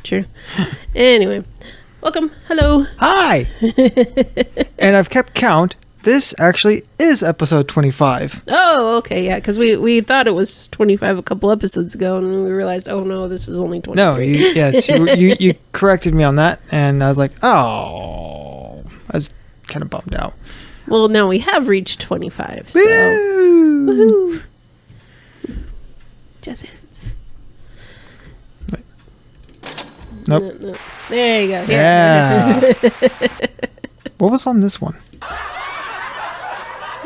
True. Anyway, welcome. Hello. Hi. And I've kept count. This actually is episode 25. Oh, okay, yeah, because we thought it was 25 a couple episodes ago, and we realized, oh no, this was only 23. No, you corrected me on that, and I was like, oh, I was kind of bummed out. Well, now we have reached 25, so. Woo! Woohoo! Just hands. Wait. Nope. No. There you go. Yeah. What was on this one?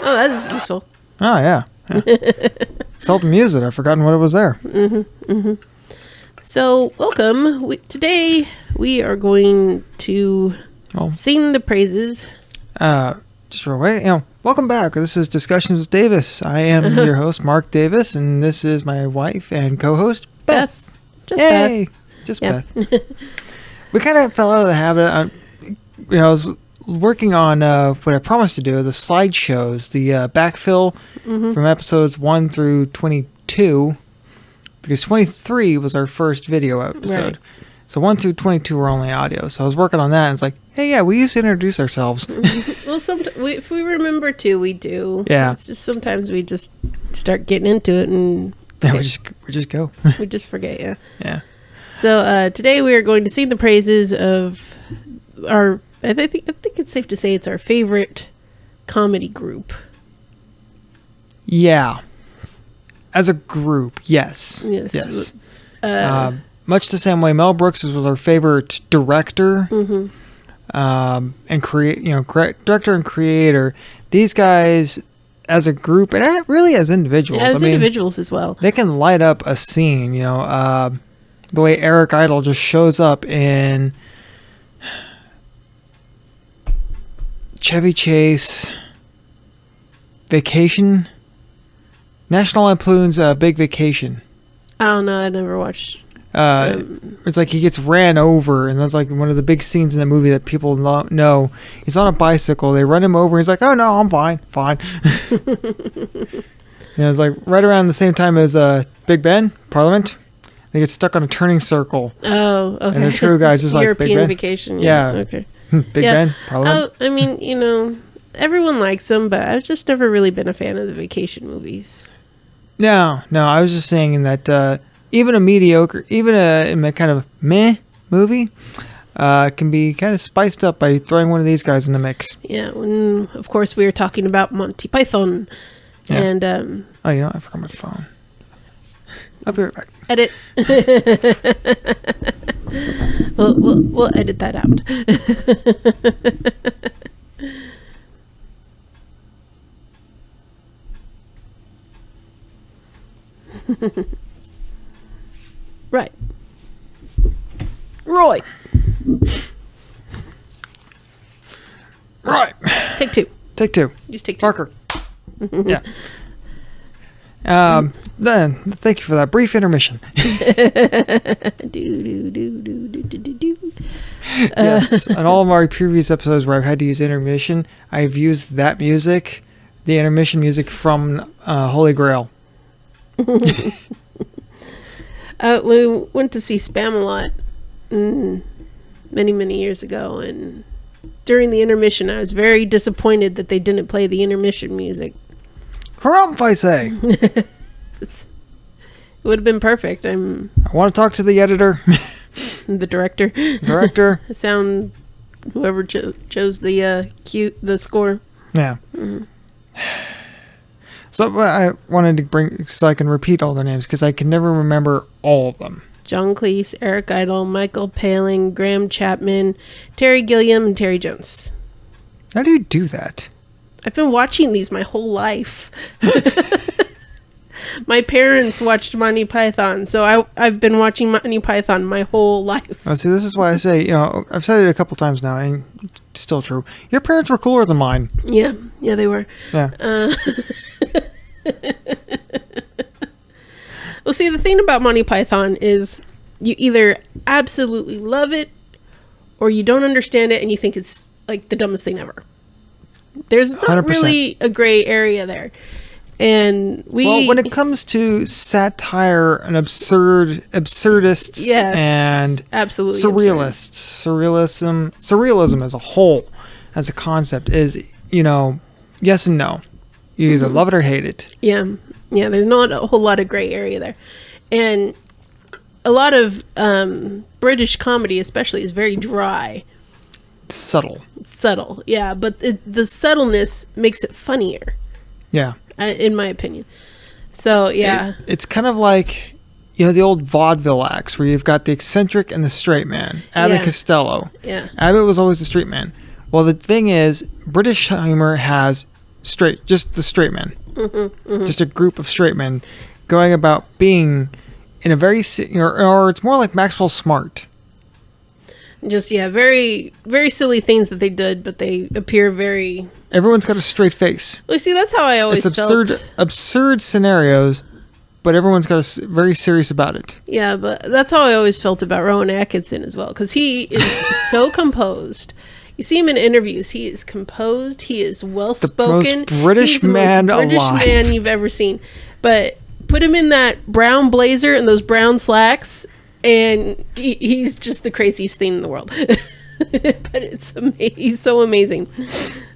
Oh, that is useful. Oh, yeah. Seldom use it. I've forgotten what it was there. So, welcome. Today, we are going to sing the praises. Just real quick, welcome back. This is Discussions with Davis. I am your host, Mark Davis, and this is my wife and co-host, Beth. Just Yay! Beth. Just Beth. We kind of fell out of the habit. I was working on what I promised to do, the slideshows, the backfill from episodes 1 through 22, because 23 was our first video episode. Right. So 1 through 22 were only audio. So I was working on that, and it's like, hey, yeah, we used to introduce ourselves. Well, if we remember to, we do. Yeah. It's just sometimes we just start getting into it, and we just go. We just forget, yeah. Yeah. So today we are going to sing the praises of our. I think it's safe to say it's our favorite comedy group. Yeah. As a group, yes. Yes. Much the same way Mel Brooks was our favorite director, and director and creator. These guys, as a group, and really as individuals, individuals as well, they can light up a scene. The way Eric Idle just shows up in Chevy Chase, Vacation, National Lampoon's Big Vacation. I don't know. I never watched. It's like he gets ran over, and that's like one of the big scenes in the movie that people know. He's on a bicycle. They run him over. And he's like, "Oh no, I'm fine." It's like right around the same time as Big Ben, Parliament. They get stuck on a turning circle. Oh, okay. And the true guy's just like European Big Ben. Vacation. Yeah. Okay. Big Ben, Parliament. Oh, I mean, everyone likes them, but I've just never really been a fan of the vacation movies. No, I was just saying that even a mediocre, even a kind of meh movie can be kind of spiced up by throwing one of these guys in the mix. Yeah, when, of course, we were talking about Monty Python. Yeah. And, I forgot my phone. I'll be right back. Edit. We'll edit that out. Right. Roy. Right. Take two. Just take two. Parker. Yeah. Then thank you for that brief intermission. Yes, on all of our previous episodes where I've had to use intermission, I've used that music, the intermission music from Holy Grail. We went to see Spamalot many years ago, and during the intermission, I was very disappointed that they didn't play the intermission music. Harumph, I say. It would have been perfect. I want to talk to the editor. The director. Sound. Whoever chose the score. Yeah. Mm-hmm. So I wanted to bring so I can repeat all their names because I can never remember all of them. John Cleese, Eric Idle, Michael Palin, Graham Chapman, Terry Gilliam, and Terry Jones. How do you do that? I've been watching these my whole life. My parents watched Monty Python, so I've been watching Monty Python my whole life. See, this is why I say, I've said it a couple times now, and it's still true. Your parents were cooler than mine. Yeah, they were. Yeah. Well, see, the thing about Monty Python is you either absolutely love it or you don't understand it and you think it's like the dumbest thing ever. There's not 100%. really a gray area there. And when it comes to satire and absurdists and absolutely surrealists, surrealism as a whole, as a concept is, yes and no. You either love it or hate it. Yeah. There's not a whole lot of gray area there. And a lot of British comedy especially is very dry. Subtle. Yeah, but the subtleness makes it funnier. Yeah. In my opinion. So, yeah. It's kind of like, the old vaudeville acts where you've got the eccentric and the straight man. Abbott Costello. Yeah. Abbott was always the straight man. Well, the thing is, British humor has just the straight men. Just a group of straight men going about being in a very, or it's more like Maxwell Smart. Just, very, very silly things that they did, but they appear very... Everyone's got a straight face. Well, see, that's how I always felt. It's absurd scenarios, but everyone's got very serious about it. Yeah, but that's how I always felt about Rowan Atkinson as well, because he is so composed. You see him in interviews. He is composed. He is well-spoken. The most British man alive. British man you've ever seen. But put him in that brown blazer and those brown slacks, and he's just the craziest thing in the world. But he's so amazing.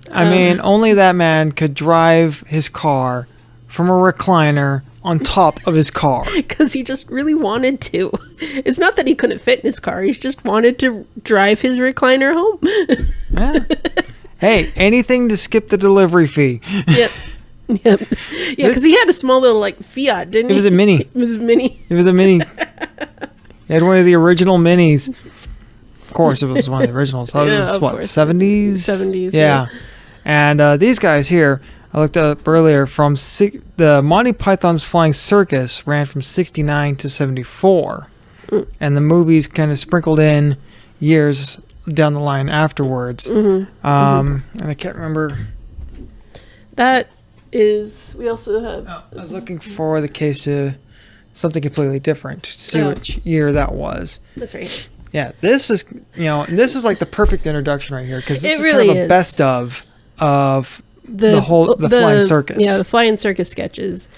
I mean, only that man could drive his car from a recliner on top of his car. Because he just really wanted to. It's not that he couldn't fit in his car. He just wanted to drive his recliner home. Yeah. Hey, anything to skip the delivery fee. Yep. Yeah, because he had a small little Fiat, didn't he? It was a Mini. It was a Mini. He had one of the original Minis. Of course, it was one of the originals. So it was, 70s? 70s, yeah. And these guys here, I looked up earlier, from the Monty Python's Flying Circus ran from 69 to 74. And the movies kind of sprinkled in years down the line afterwards. And I can't remember. That is, we also have... I was looking for the case to something completely different to see which year that was. That's right. Yeah, this is, this is like the perfect introduction right here, because this is really kind of a best of the Flying Circus. Yeah, the Flying Circus sketches.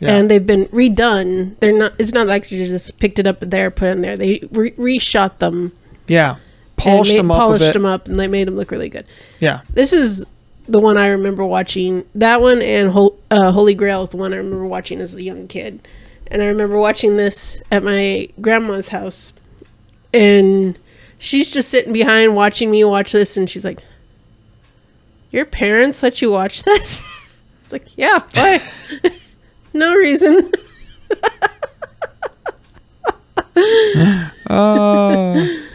Yeah. And they've been redone. It's not like you just picked it up there, put it in there. They reshot them. Yeah. Polished them up, and they made them look really good. Yeah. This is the one I remember watching. That one and Holy Grail is the one I remember watching as a young kid. And I remember watching this at my grandma's house. And she's just sitting behind watching me watch this, and she's like, "Your parents let you watch this?" It's like, "Yeah, why?" No reason.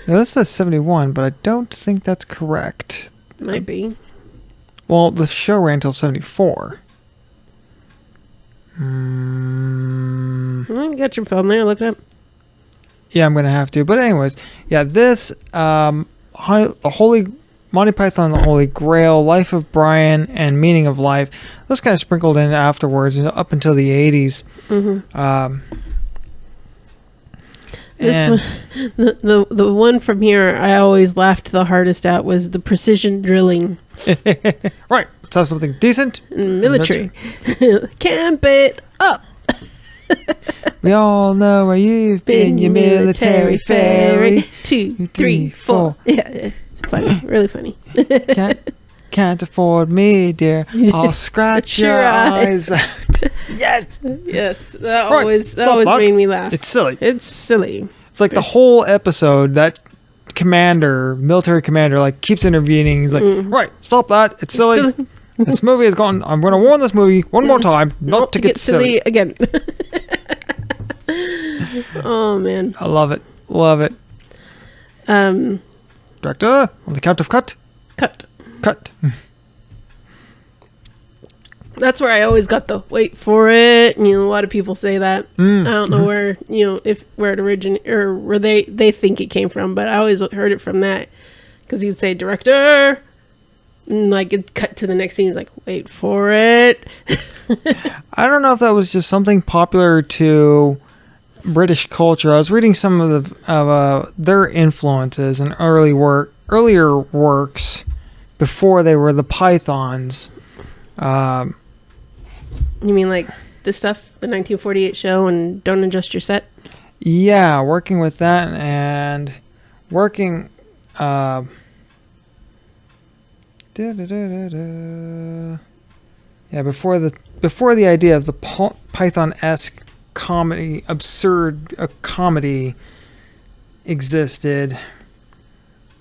This says 71, but I don't think that's correct. Might be. Well, the show ran until 74. Got your phone there, look it up. Yeah, I'm going to have to. But anyways, yeah, this, the Monty Python, the Holy Grail, Life of Brian, and Meaning of Life, those kind of sprinkled in afterwards, up until the 80s. This one, the one from here I always laughed the hardest at was the precision drilling. Right, let's have something decent. Military. Camp it up. We all know where you've been, your military fairy. 2, 3, 4. Yeah, it's funny, really funny. Can't afford me, dear. I'll scratch your eyes out. Yes, that always made me laugh. It's silly. It's like the whole episode, that military commander, keeps intervening. He's like, right, stop that. It's silly. This movie is gone. I'm going to warn this movie one more time not to get silly again. Oh, man. I love it. Director, on the count of cut. Cut. That's where I always got the wait for it. A lot of people say that. I don't know where it originated or where they think it came from, but I always heard it from that, because he'd say director, and it'd cut to the next scene. He's like, wait for it. I don't know if that was just something popular to British culture. I was reading some of their influences in earlier works before they were the Pythons. You mean like the stuff, the 1948 show and Don't Adjust Your Set? Yeah, working with that and working... Yeah, before the idea of the Python-esque comedy, absurd comedy existed,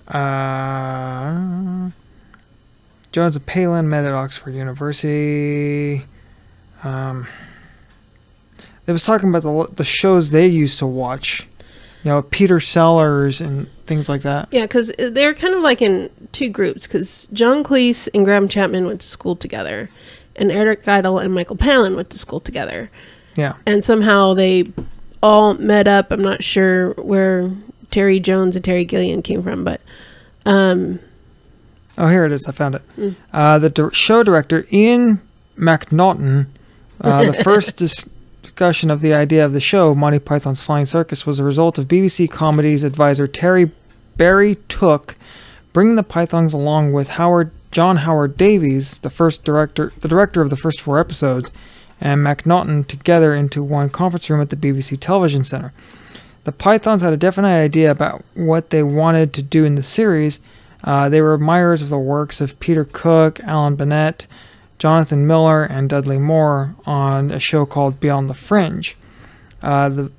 Jones and Palin met at Oxford University. They was talking about the shows they used to watch, Peter Sellers and things like that. Yeah, because they're kind of like in two groups, because John Cleese and Graham Chapman went to school together, and Eric Idle and Michael Palin went to school together. Yeah. And somehow they all met up. I'm not sure where Terry Jones and Terry Gilliam came from, but... Oh, here it is. I found it. The show director, Ian McNaughton, the first discussion of the idea of the show, Monty Python's Flying Circus, was a result of BBC Comedy's advisor Barry Took bringing the Pythons along with John Howard Davies, the director of the first 4 episodes, and McNaughton together into one conference room at the BBC Television Centre. The Pythons had a definite idea about what they wanted to do in the series. They were admirers of the works of Peter Cook, Alan Bennett, Jonathan Miller, and Dudley Moore on a show called Beyond the Fringe. The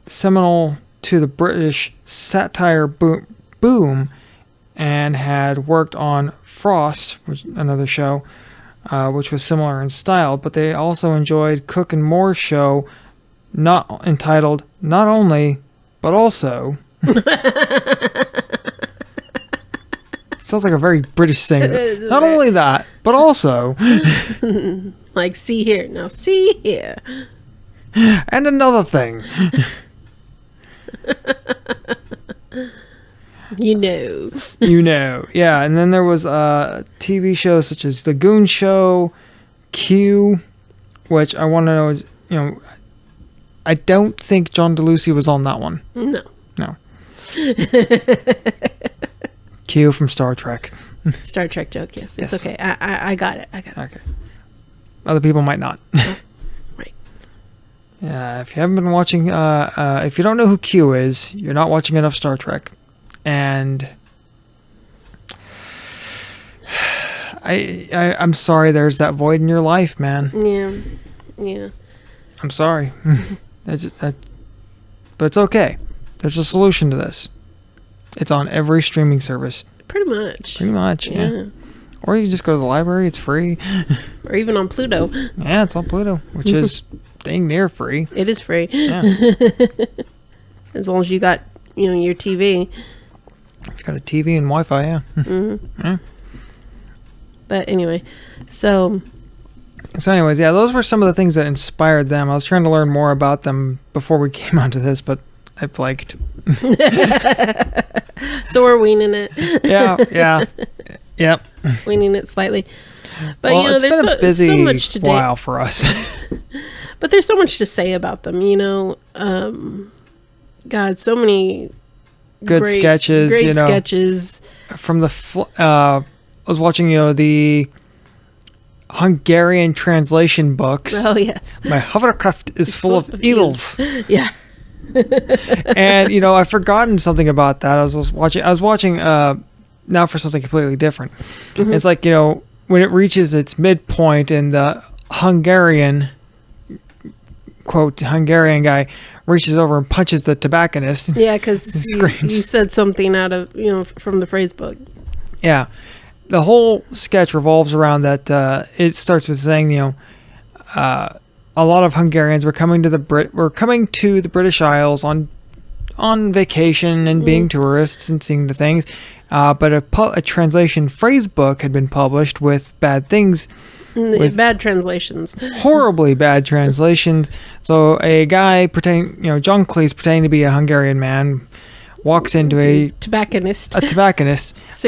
seminal to the British satire boom, and had worked on Frost, which another show, which was similar in style, but they also enjoyed Cook and Moore's show, entitled Not Only, But Also. Sounds like a very British thing. Not only that, but also. Like, see here. Now, see here. And another thing. You know. Yeah. And then there was TV shows such as The Goon Show, Q, which I want to know is, I don't think John DeLucy was on that one. No. Q from Star Trek. Star Trek joke, yes. It's okay. I got it. Okay. Other people might not. Right. Yeah, if you haven't been watching, if you don't know who Q is, you're not watching enough Star Trek. And I'm sorry there's that void in your life, man. Yeah. I'm sorry. But it's okay. There's a solution to this. It's on every streaming service. Pretty much, yeah. Or you can just go to the library. It's free. Or even on Pluto. Yeah, it's on Pluto, which is dang near free. It is free. Yeah. As long as you got, your TV. If you got a TV and Wi-Fi, yeah. Yeah. But anyway, So anyways, yeah, those were some of the things that inspired them. I was trying to learn more about them before we came onto this, but I flaked. So we're weaning it. Yeah. Yep. Weaning it slightly. But it's there's been a busy so much to while for us. But there's so much to say about them, God, so many good sketches. Great sketches. From the I was watching, the Hungarian translation books. Oh yes. My hovercraft is full of eels. Yeah. And I've forgotten something about that. I was watching now for something completely different. Mm-hmm. It's like, when it reaches its midpoint and the Hungarian guy reaches over and punches the tobacconist. Yeah, because you said something out of from the phrase book. Yeah, the whole sketch revolves around that. It starts with saying, a lot of Hungarians were coming to the British Isles on vacation and being tourists and seeing the things. But a translation phrase book had been published with bad things. With bad translations. Horribly bad translations. So a guy John Cleese pretending to be a Hungarian man walks into a tobacconist.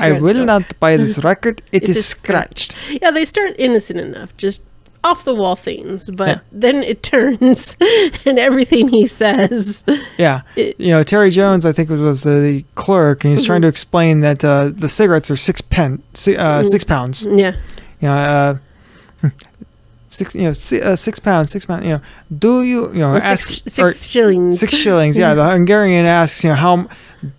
I will not buy this record. It is scratched. Yeah, they start innocent enough, just off the wall things, but then it turns and everything he says. Yeah. Terry Jones, I think was the clerk, and he's trying to explain that the cigarettes are 6 pounds. Yeah. £6, £6. Do you Or ask six shillings. 6 shillings? Yeah, the Hungarian asks how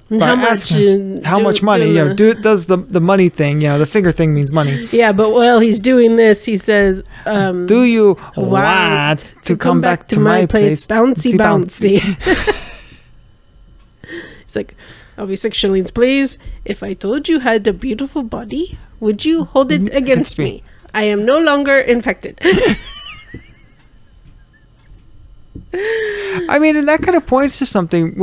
much money? Does the money thing? The finger thing means money. Yeah, but while he's doing this, he says, "Do you want to come back to my place, bouncy?" He's like, "I'll be 6 shillings, please. If I told you had a beautiful body, would you hold it against me? I am no longer infected." I mean, and that kind of points to something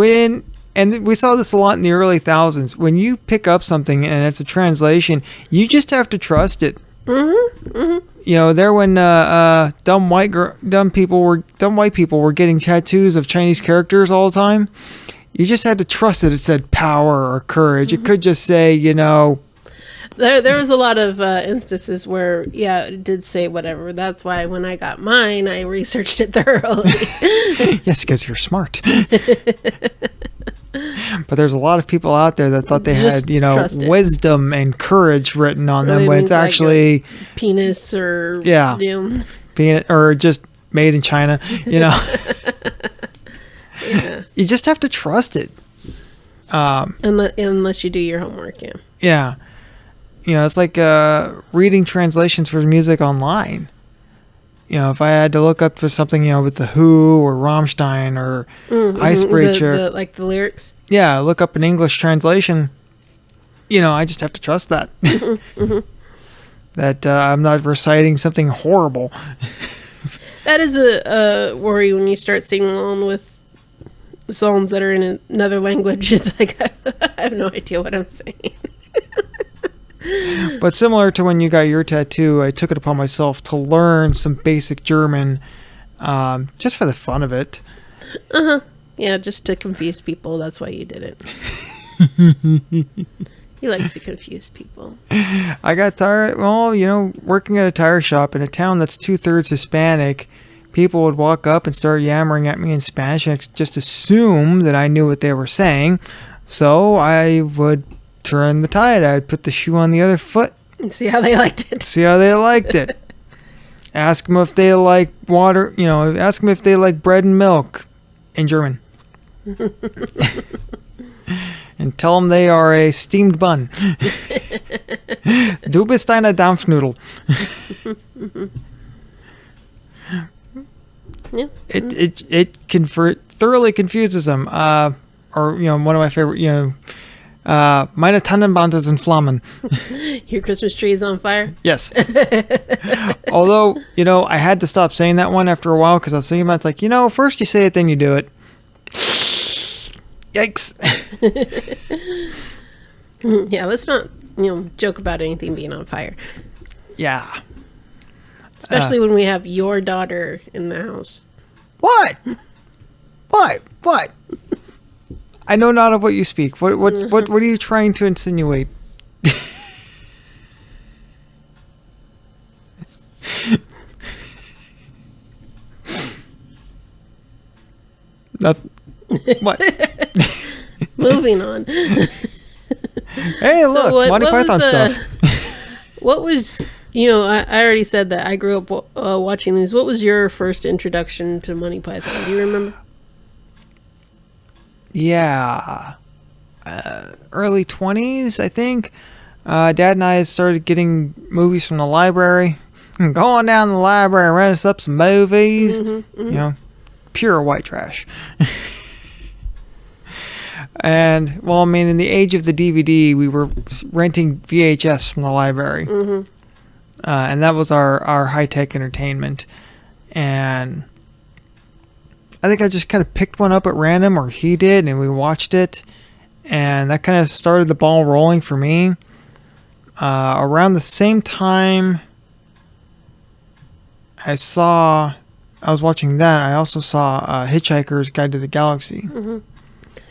and we saw this a lot in the early thousands. When you pick up something and it's a translation, you just have to trust it. There when dumb white people were getting tattoos of Chinese characters all the time, you just had to trust that it said power or courage. It could just say, There was a lot of instances where, it did say whatever. That's why when I got mine, I researched it thoroughly. Yes, because you're smart. But there's a lot of people out there that thought they Just had, wisdom and courage written on them, when it's actually like penis or penis, or just made in China. Yeah. You just have to trust it. Unless you do your homework, yeah. Yeah. It's like reading translations for music online. If I had to look up for something, with The Who or Rammstein or Icebreaker. Like the lyrics? Yeah, look up an English translation. I just have to trust that. That I'm not reciting something horrible. That is a worry when you start singing along with songs that are in another language. It's like, I have no idea what I'm saying. But similar to when you got your tattoo, I took it upon myself to learn some basic German, just for the fun of it. Yeah, just to confuse people. That's why you did it. He likes to confuse people. I got tired. Well, working at a tire shop in a town that's 2/3 Hispanic, people would walk up and start yammering at me in Spanish and just assume that I knew what they were saying. So I would turn the tide. I'd put the shoe on the other foot. See how they liked it. Ask them if they like water. Ask them if they like bread and milk in German. And tell them they are a steamed bun. Du bist eine Dampfnudel. Yeah. It thoroughly confuses them. Or one of my favorite, meine Tannenband ist in Flammen. Your Christmas tree is on fire? Yes. Although, I had to stop saying that one after a while because I was thinking about it's like, first you say it, then you do it. Yikes. Yeah, let's not, joke about anything being on fire. Yeah. Especially when we have your daughter in the house. What? What? I know not of what you speak. What are you trying to insinuate? Nothing. What? Moving on. Hey, look, Monty Python stuff. What was, I already said that I grew up watching these. What was your first introduction to Monty Python? Do you remember? Yeah. Early 20s, I think. Dad and I had started getting movies from the library. Going down to the library and renting us up some movies. Pure white trash. And, in the age of the DVD, we were renting VHS from the library. And that was our high-tech entertainment. And I think I just kind of picked one up at random, or he did, and we watched it. And that kind of started the ball rolling for me. Around the same time I was watching that, I also saw Hitchhiker's Guide to the Galaxy.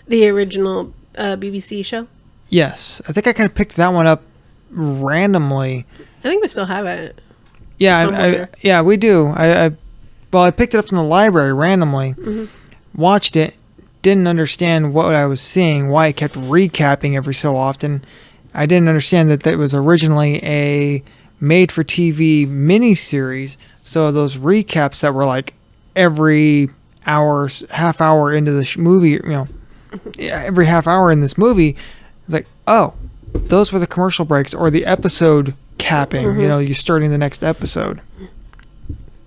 The original BBC show? Yes. I think I kind of picked that one up randomly. I think we still have it. Yeah, we do. I picked it up from the library randomly, watched it, didn't understand what I was seeing, why it kept recapping every so often. I didn't understand that was originally a made-for-TV miniseries. So those recaps that were like every hour, half hour into the movie, every half hour in this movie, it's like, oh, those were the commercial breaks or the episode capping. You starting the next episode.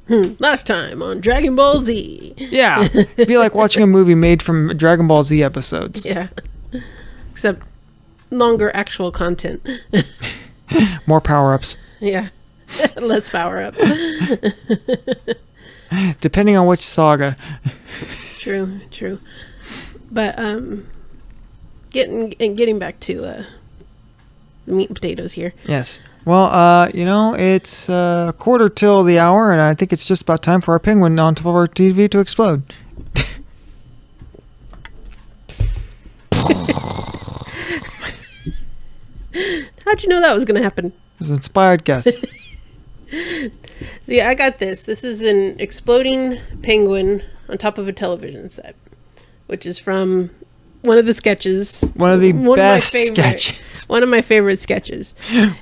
Last time on Dragon Ball Z. Yeah, it'd be like watching a movie made from Dragon Ball Z episodes. Yeah, except longer actual content. More power-ups. Yeah, less power-ups. Depending on which saga. True. But getting back to the meat and potatoes here. Yes. Well, it's quarter till the hour, and I think it's just about time for our penguin on top of our TV to explode. How'd you know that was going to happen? It was an inspired guess. See, I got this. This is an exploding penguin on top of a television set, which is from one of the sketches. One of the best sketches. One of my favorite sketches.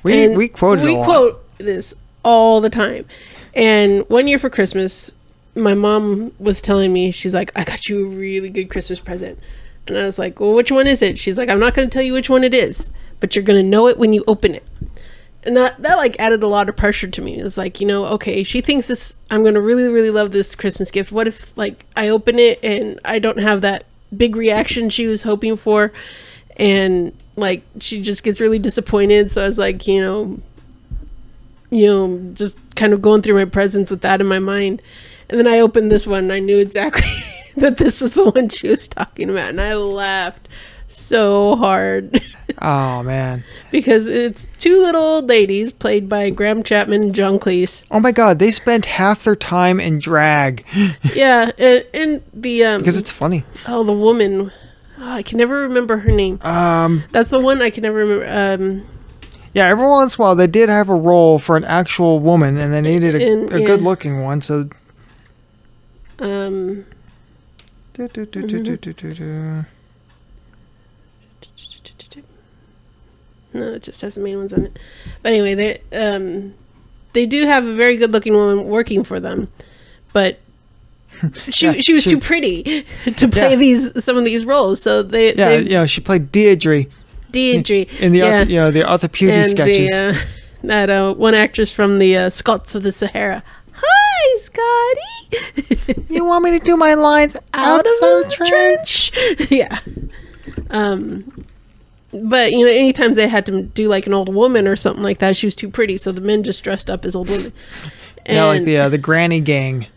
We quote it a lot. We quote this all the time. And one year for Christmas, my mom was telling me, she's like, I got you a really good Christmas present. And I was like, well, which one is it? She's like, I'm not going to tell you which one it is, but you're going to know it when you open it. And that like added a lot of pressure to me. It was like, okay, she thinks this, I'm going to really, really love this Christmas gift. What if like I open it and I don't have that big reaction she was hoping for? And like, she just gets really disappointed. So I was like, just kind of going through my presents with that in my mind. And then I opened this one and I knew exactly that this was the one she was talking about. And I laughed so hard. Oh, man. Because it's two little old ladies played by Graham Chapman and John Cleese. Oh, my God. They spent half their time in drag. Yeah. And the... because it's funny. Oh, the woman. Oh, I can never remember her name. That's the one I can never remember. Yeah, every once in a while they did have a role for an actual woman, and they needed a good-looking one, so... No, it just has the main ones on it. But anyway, they do have a very good-looking woman working for them, but she was too pretty to play some of these roles. So she played Deirdre in the Arthur Pewdie sketches. That one actress from the Scots of the Sahara. Hi, Scotty. You want me to do my lines outside the trench? Yeah. But anytime they had to do like an old woman or something like that, she was too pretty, so the men just dressed up as old women. And like the granny gang.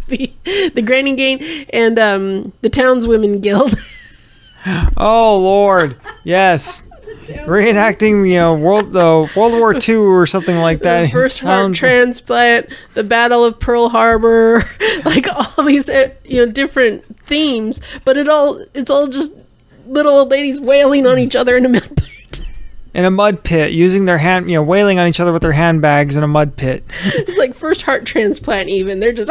the granny gang and the townswomen guild. Oh Lord, yes. Reenacting World War II or something like that. The first heart transplant, the Battle of Pearl Harbor, like all these different themes, but it's all just little old ladies wailing on each other in a mud pit. In a mud pit, using their wailing on each other with their handbags in a mud pit. It's like first heart transplant even. They're just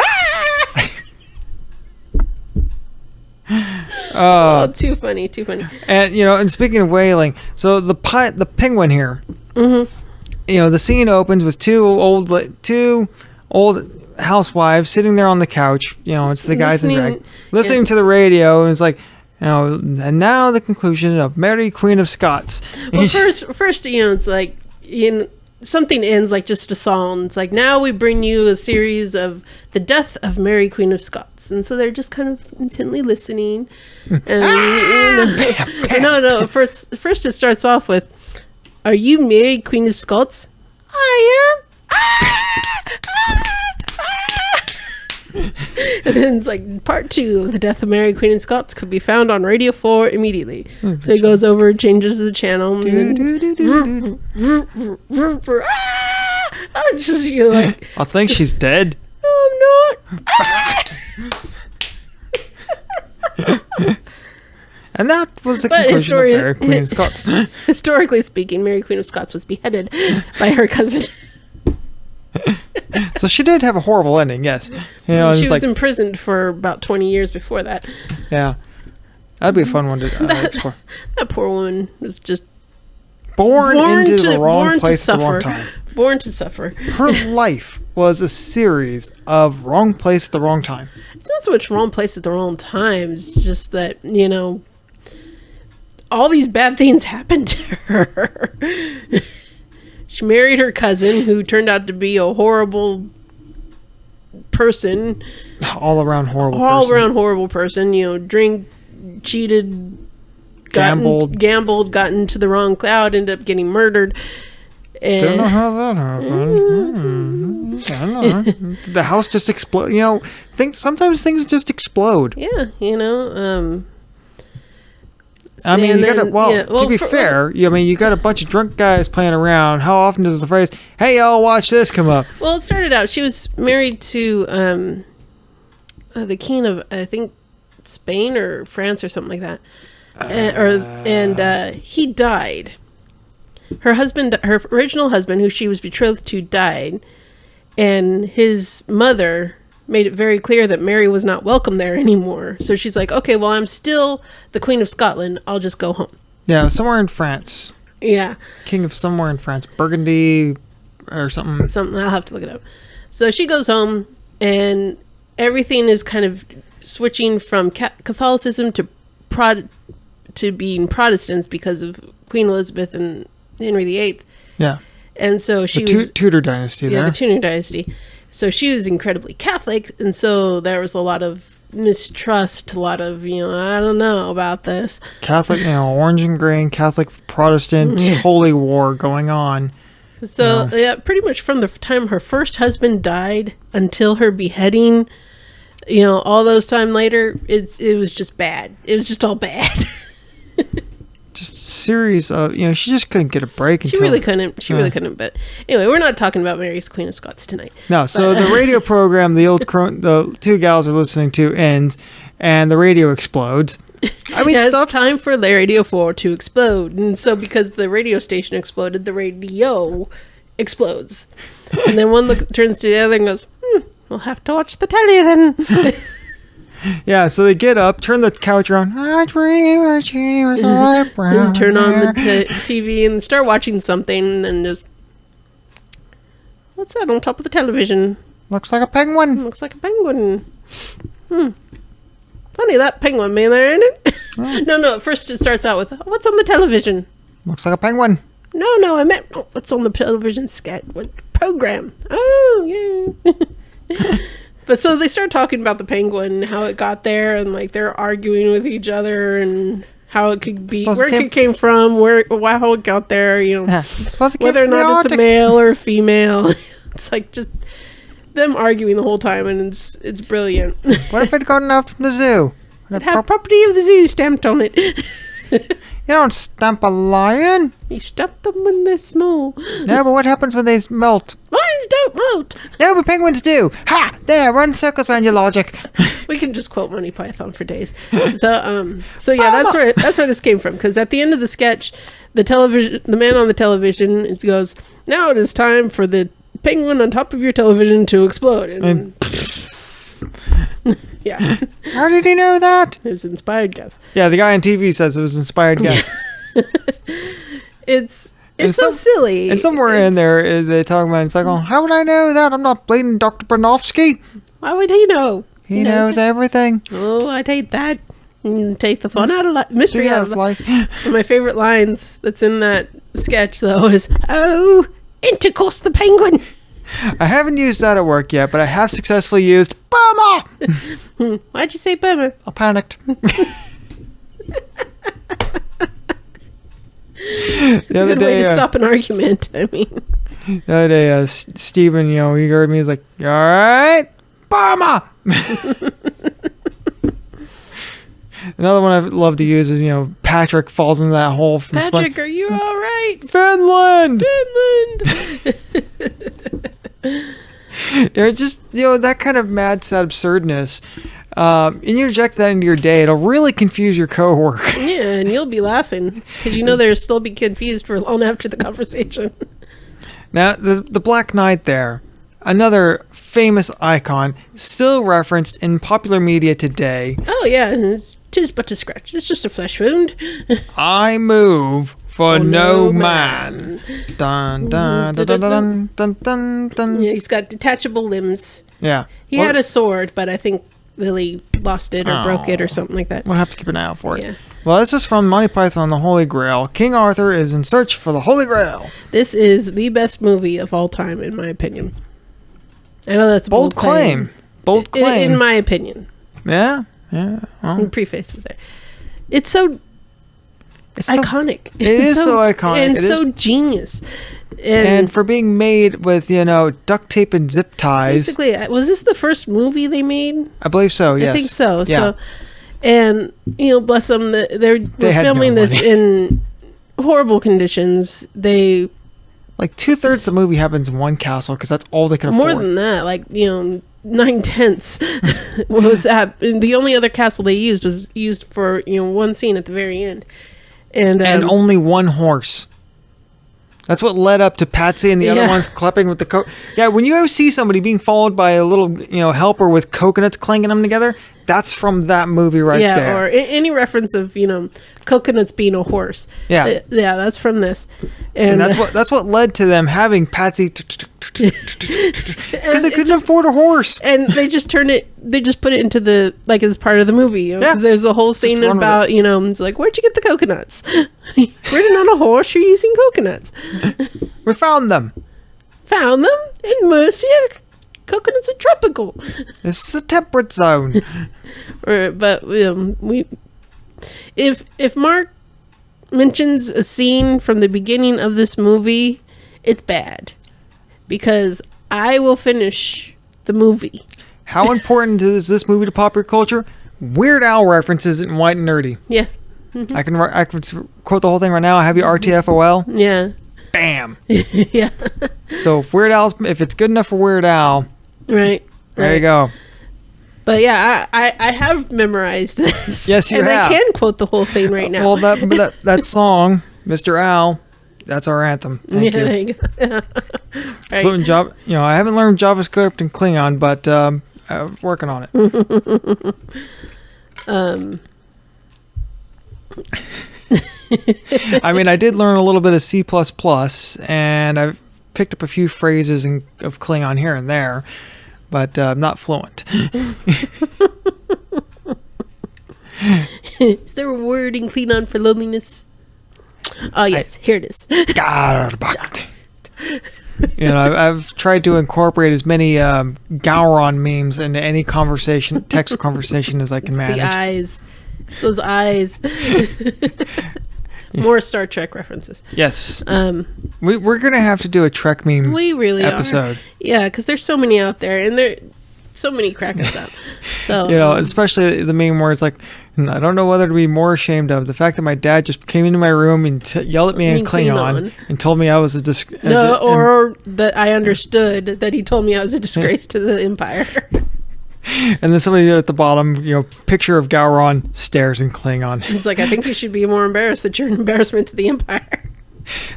oh, too funny. And and speaking of wailing, so the penguin here. Mm-hmm. The scene opens with two old housewives sitting there on the couch. It's the guys in drag listening to the radio, and it's like, and now the conclusion of Mary Queen of Scots. Well, first, it's like something ends like just a song. It's like, now we bring you a series of the death of Mary Queen of Scots, and so they're just kind of intently listening. And no. First it starts off with, "Are you Mary Queen of Scots?" "I am." And then it's like, part 2 of the death of Mary Queen of Scots could be found on Radio 4 immediately. So he goes over, changes the channel, and it's just like, I think she's dead. No, I'm not. And that was the conclusion of Mary Queen of Scots. Historically speaking, Mary Queen of Scots was beheaded by her cousin. So she did have a horrible ending, yes. She was imprisoned for about 20 years before that. Yeah. That'd be a fun one to explore. That poor woman was just born into the wrong place at the wrong time. Born to suffer. Her life was a series of wrong place at the wrong time. It's not so much wrong place at the wrong time. It's just that, you know, all these bad things happened to her. She married her cousin, who turned out to be a horrible person. All around horrible person. You know, drink, cheated, gambled, got into the wrong crowd, ended up getting murdered. And don't know how that happened. I don't know. The house just exploded. You know, sometimes things just explode. Yeah, you know. I mean, to be fair, I mean, you got a bunch of drunk guys playing around. How often does the phrase, "Hey, y'all, watch this" come up? Well, it started out, she was married to the king of, I think, Spain or France or something like that. And he died. Her original husband, who she was betrothed to, died. And his mother made it very clear that Mary was not welcome there anymore. So she's like, okay, well, I'm still the Queen of Scotland. I'll just go home. Yeah, somewhere in France. Yeah. King of somewhere in France. Burgundy or something. Something. I'll have to look it up. So she goes home, and everything is kind of switching from Catholicism to being Protestants because of Queen Elizabeth and Henry VIII. Yeah. And so she was... Tudor dynasty there. Yeah, the Tudor dynasty. So she was incredibly Catholic, and so there was a lot of mistrust, a lot of, you know, I don't know about this. Catholic, you know, orange and green, Catholic, Protestant, holy war going on. So, yeah, pretty much from the time her first husband died until her beheading, you know, all those time later, it was just bad. It was just all bad. Just a series of, you know, she just couldn't get a break. She really couldn't. But anyway, we're not talking about Mary's Queen of Scots tonight. No, so the radio program the two gals are listening to ends, and the radio explodes. I mean, it's time for the Radio 4 to explode. And so because the radio station exploded, the radio explodes. And then one turns to the other and goes, we'll have to watch the telly then. Yeah, so they get up, turn the couch around, I dream a genie with a light brown and turn on the TV and start watching something, and just, what's that on top of the television? Looks like a penguin. Looks like a penguin. Funny, that penguin being there, ain't it? Oh. No, at first it starts out with, what's on the television? Looks like a penguin. No, I meant, what's on the television sketch? What program? Oh, yeah. But so they start talking about the penguin, how it got there, and like they're arguing with each other, and how it could be, where it came from, how it got there, you know, whether or not it's a male or a female. It's like just them arguing the whole time, and it's brilliant. What if it got out from the zoo? It had property of the zoo stamped on it. You don't stamp a lion. You stamp them when they're small. No, but what happens when they melt? Lions don't melt. No, but penguins do. Ha! There, run circles around your logic. We can just quote Monty Python for days. So yeah, that's where this came from. Because at the end of the sketch, the man on the television goes, "Now it is time for the penguin on top of your television to explode." And yeah. How did he know that? It was an inspired guess. Yeah, the guy on TV says it was an inspired guess. It's so silly. And somewhere in there, they talk about, it's like, oh, how would I know that? I'm not bleeding Dr. Bronofsky. Why would he know? He knows everything. Oh, I'd hate that. Take the fun out of life. Mystery out of life. One of my favorite lines that's in that sketch, though, is, "Oh, Intercourse the penguin." I haven't used that at work yet, but I have successfully used Burma. Why'd you say Burma? I panicked. It's a good way to stop an argument. I mean, the other day, Steven, you know, he heard me. He's like, "You all right, Burma?" Another one I love to use is, you know, Patrick falls into that hole. From Patrick, are you all right? Finland. It's just, you know, that kind of mad, sad absurdness. And you inject that into your day, it'll really confuse your coworker. Yeah, and you'll be laughing because you know they'll still be confused for long after the conversation. Now, the Black Knight there, another famous icon, still referenced in popular media today. Oh yeah, tis but a scratch. It's just a flesh wound. I move for no man. Dun dun dun dun dun dun dun dun. Yeah, he's got detachable limbs. Yeah. He had a sword, but I think Lily lost it or broke it or something like that. We'll have to keep an eye out for it. Yeah. Well, this is from Monty Python and the Holy Grail. King Arthur is in search for the Holy Grail. This is the best movie of all time, in my opinion. I know that's a bold claim. Bold claim. In my opinion. Yeah. Yeah. Well. Preface it there. It's so iconic. It is so iconic. And so genius. And for being made with, duct tape and zip ties. Basically, was this the first movie they made? I believe so, yes. I think so. Yeah. So, and, bless them, they're filming this in horrible conditions. They... Like 2/3 of the movie happens in one castle because that's all they can afford. More than that, 9/10 was at the only other castle they was used for one scene at the very end, and only one horse. That's what led up to Patsy and the other ones clapping with the Yeah, when you ever see somebody being followed by a little helper with coconuts clanging them together, that's from that movie there. Yeah, or any reference of coconuts being a horse. Yeah, that's from this, and that's what led to them having Patsy because they couldn't afford a horse, and they just put it into the as part of the movie. Because there's a whole scene about it's like, where'd you get the coconuts? Ridden on a horse, you're using coconuts. We found them in Mercia. Coconuts are tropical. This is a temperate zone. But if Mark mentions a scene from the beginning of this movie, it's bad, because I will finish the movie. How important is this movie to popular culture? Weird Al references it in White and Nerdy. Yes. Mm-hmm. I can quote the whole thing right now. I have you RTFOL. Yeah. Bam. Yeah. So if it's good enough for Weird Al, right. There you go. But yeah, I have memorized this. Yes, you have. And I can quote the whole thing right now. Well, that song, Mr. Al, that's our anthem. Thank you. There you go. Right. Fluent I haven't learned JavaScript and Klingon, but I'm working on it. I mean, I did learn a little bit of C++, and I've picked up a few phrases of Klingon here and there, but I'm not fluent. Is there a word in Klingon for loneliness? Oh, yes. Here it is. I've tried to incorporate as many Gowron memes into any text conversation as I can manage. The eyes. It's those eyes. More Star Trek references. Yes. We're going to have to do a Trek meme we really episode. Are. Yeah, because there's so many out there, and there so many crack us up. So especially the meme where it's like, I don't know whether to be more ashamed of the fact that my dad just came into my room and yelled at me in Klingon and told me I was or that I understood that he told me I was a disgrace to the Empire. And then somebody at the bottom, picture of Gowron stares in Klingon. It's like, I think you should be more embarrassed that you're an embarrassment to the Empire.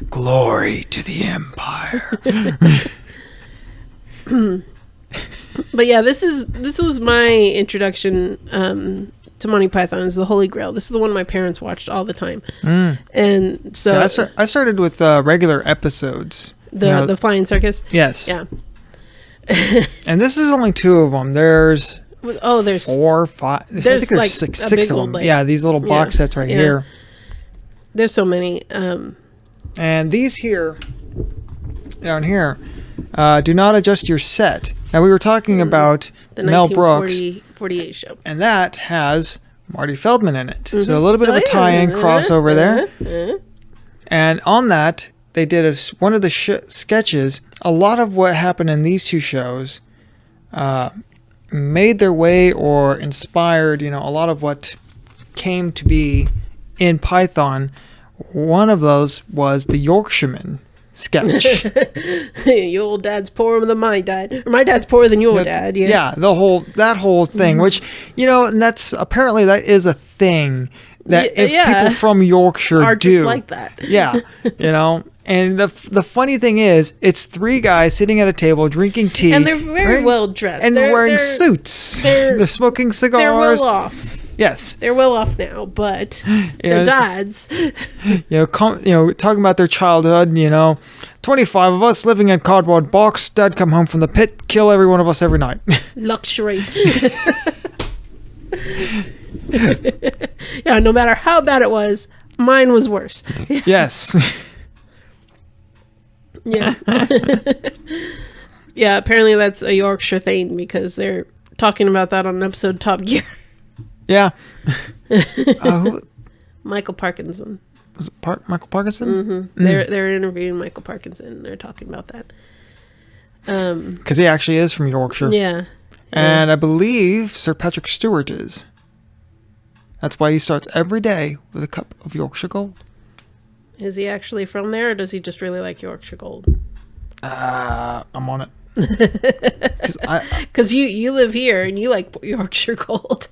Glory to the Empire. But yeah, this was my introduction to Monty Python, is the Holy Grail. This is the one my parents watched all the time. And so I started with regular episodes. The Flying Circus. Yes. Yeah. And this is only 2 of them. There's 4, 5. There's like six of them. These little box sets right here. There's so many. And these here, down here, do not adjust your set. Now we were talking about the Mel Brooks, 48 show, and that has Marty Feldman in it. So a little bit of a tie-in crossover there. And on that, they did one of the sketches. A lot of what happened in these 2 shows made their way or inspired, a lot of what came to be in Python. One of those was the Yorkshireman sketch. Your old dad's poorer than my dad, or my dad's poorer than your dad. Yeah, that whole thing, which and that's apparently that is a thing that if people from Yorkshire are do just like that. Yeah, And the funny thing is, it's three guys sitting at a table drinking tea. And they're very well dressed. And wearing suits. They're smoking cigars. They're well off. Yes. They're well off now, but their dads. Talking about their childhood, 25 of us living in cardboard box. Dad come home from the pit, kill every one of us every night. Luxury. Yeah, no matter how bad it was, mine was worse. Yes. Yeah. Yeah, apparently that's a Yorkshire thing because they're talking about that on an episode of Top Gear. Yeah. Michael Parkinson. Was it Michael Parkinson? Mm-hmm. They're interviewing Michael Parkinson. They're talking about that. Because he actually is from Yorkshire. Yeah. And I believe Sir Patrick Stewart is. That's why he starts every day with a cup of Yorkshire Gold. Is he actually from there, or does he just really like Yorkshire Gold? I'm on it. Because you live here and you like Yorkshire Gold.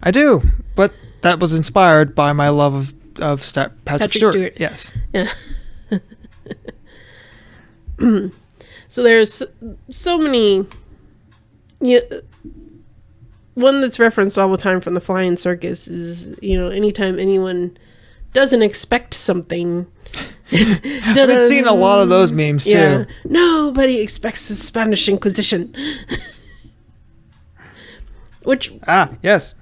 I do, but that was inspired by my love of Patrick Stewart. Yes. Yeah. So there's so many. One that's referenced all the time from the Flying Circus is, anytime anyone doesn't expect something. I've seen a lot of those memes too. Yeah. Nobody expects the Spanish Inquisition. Which yes.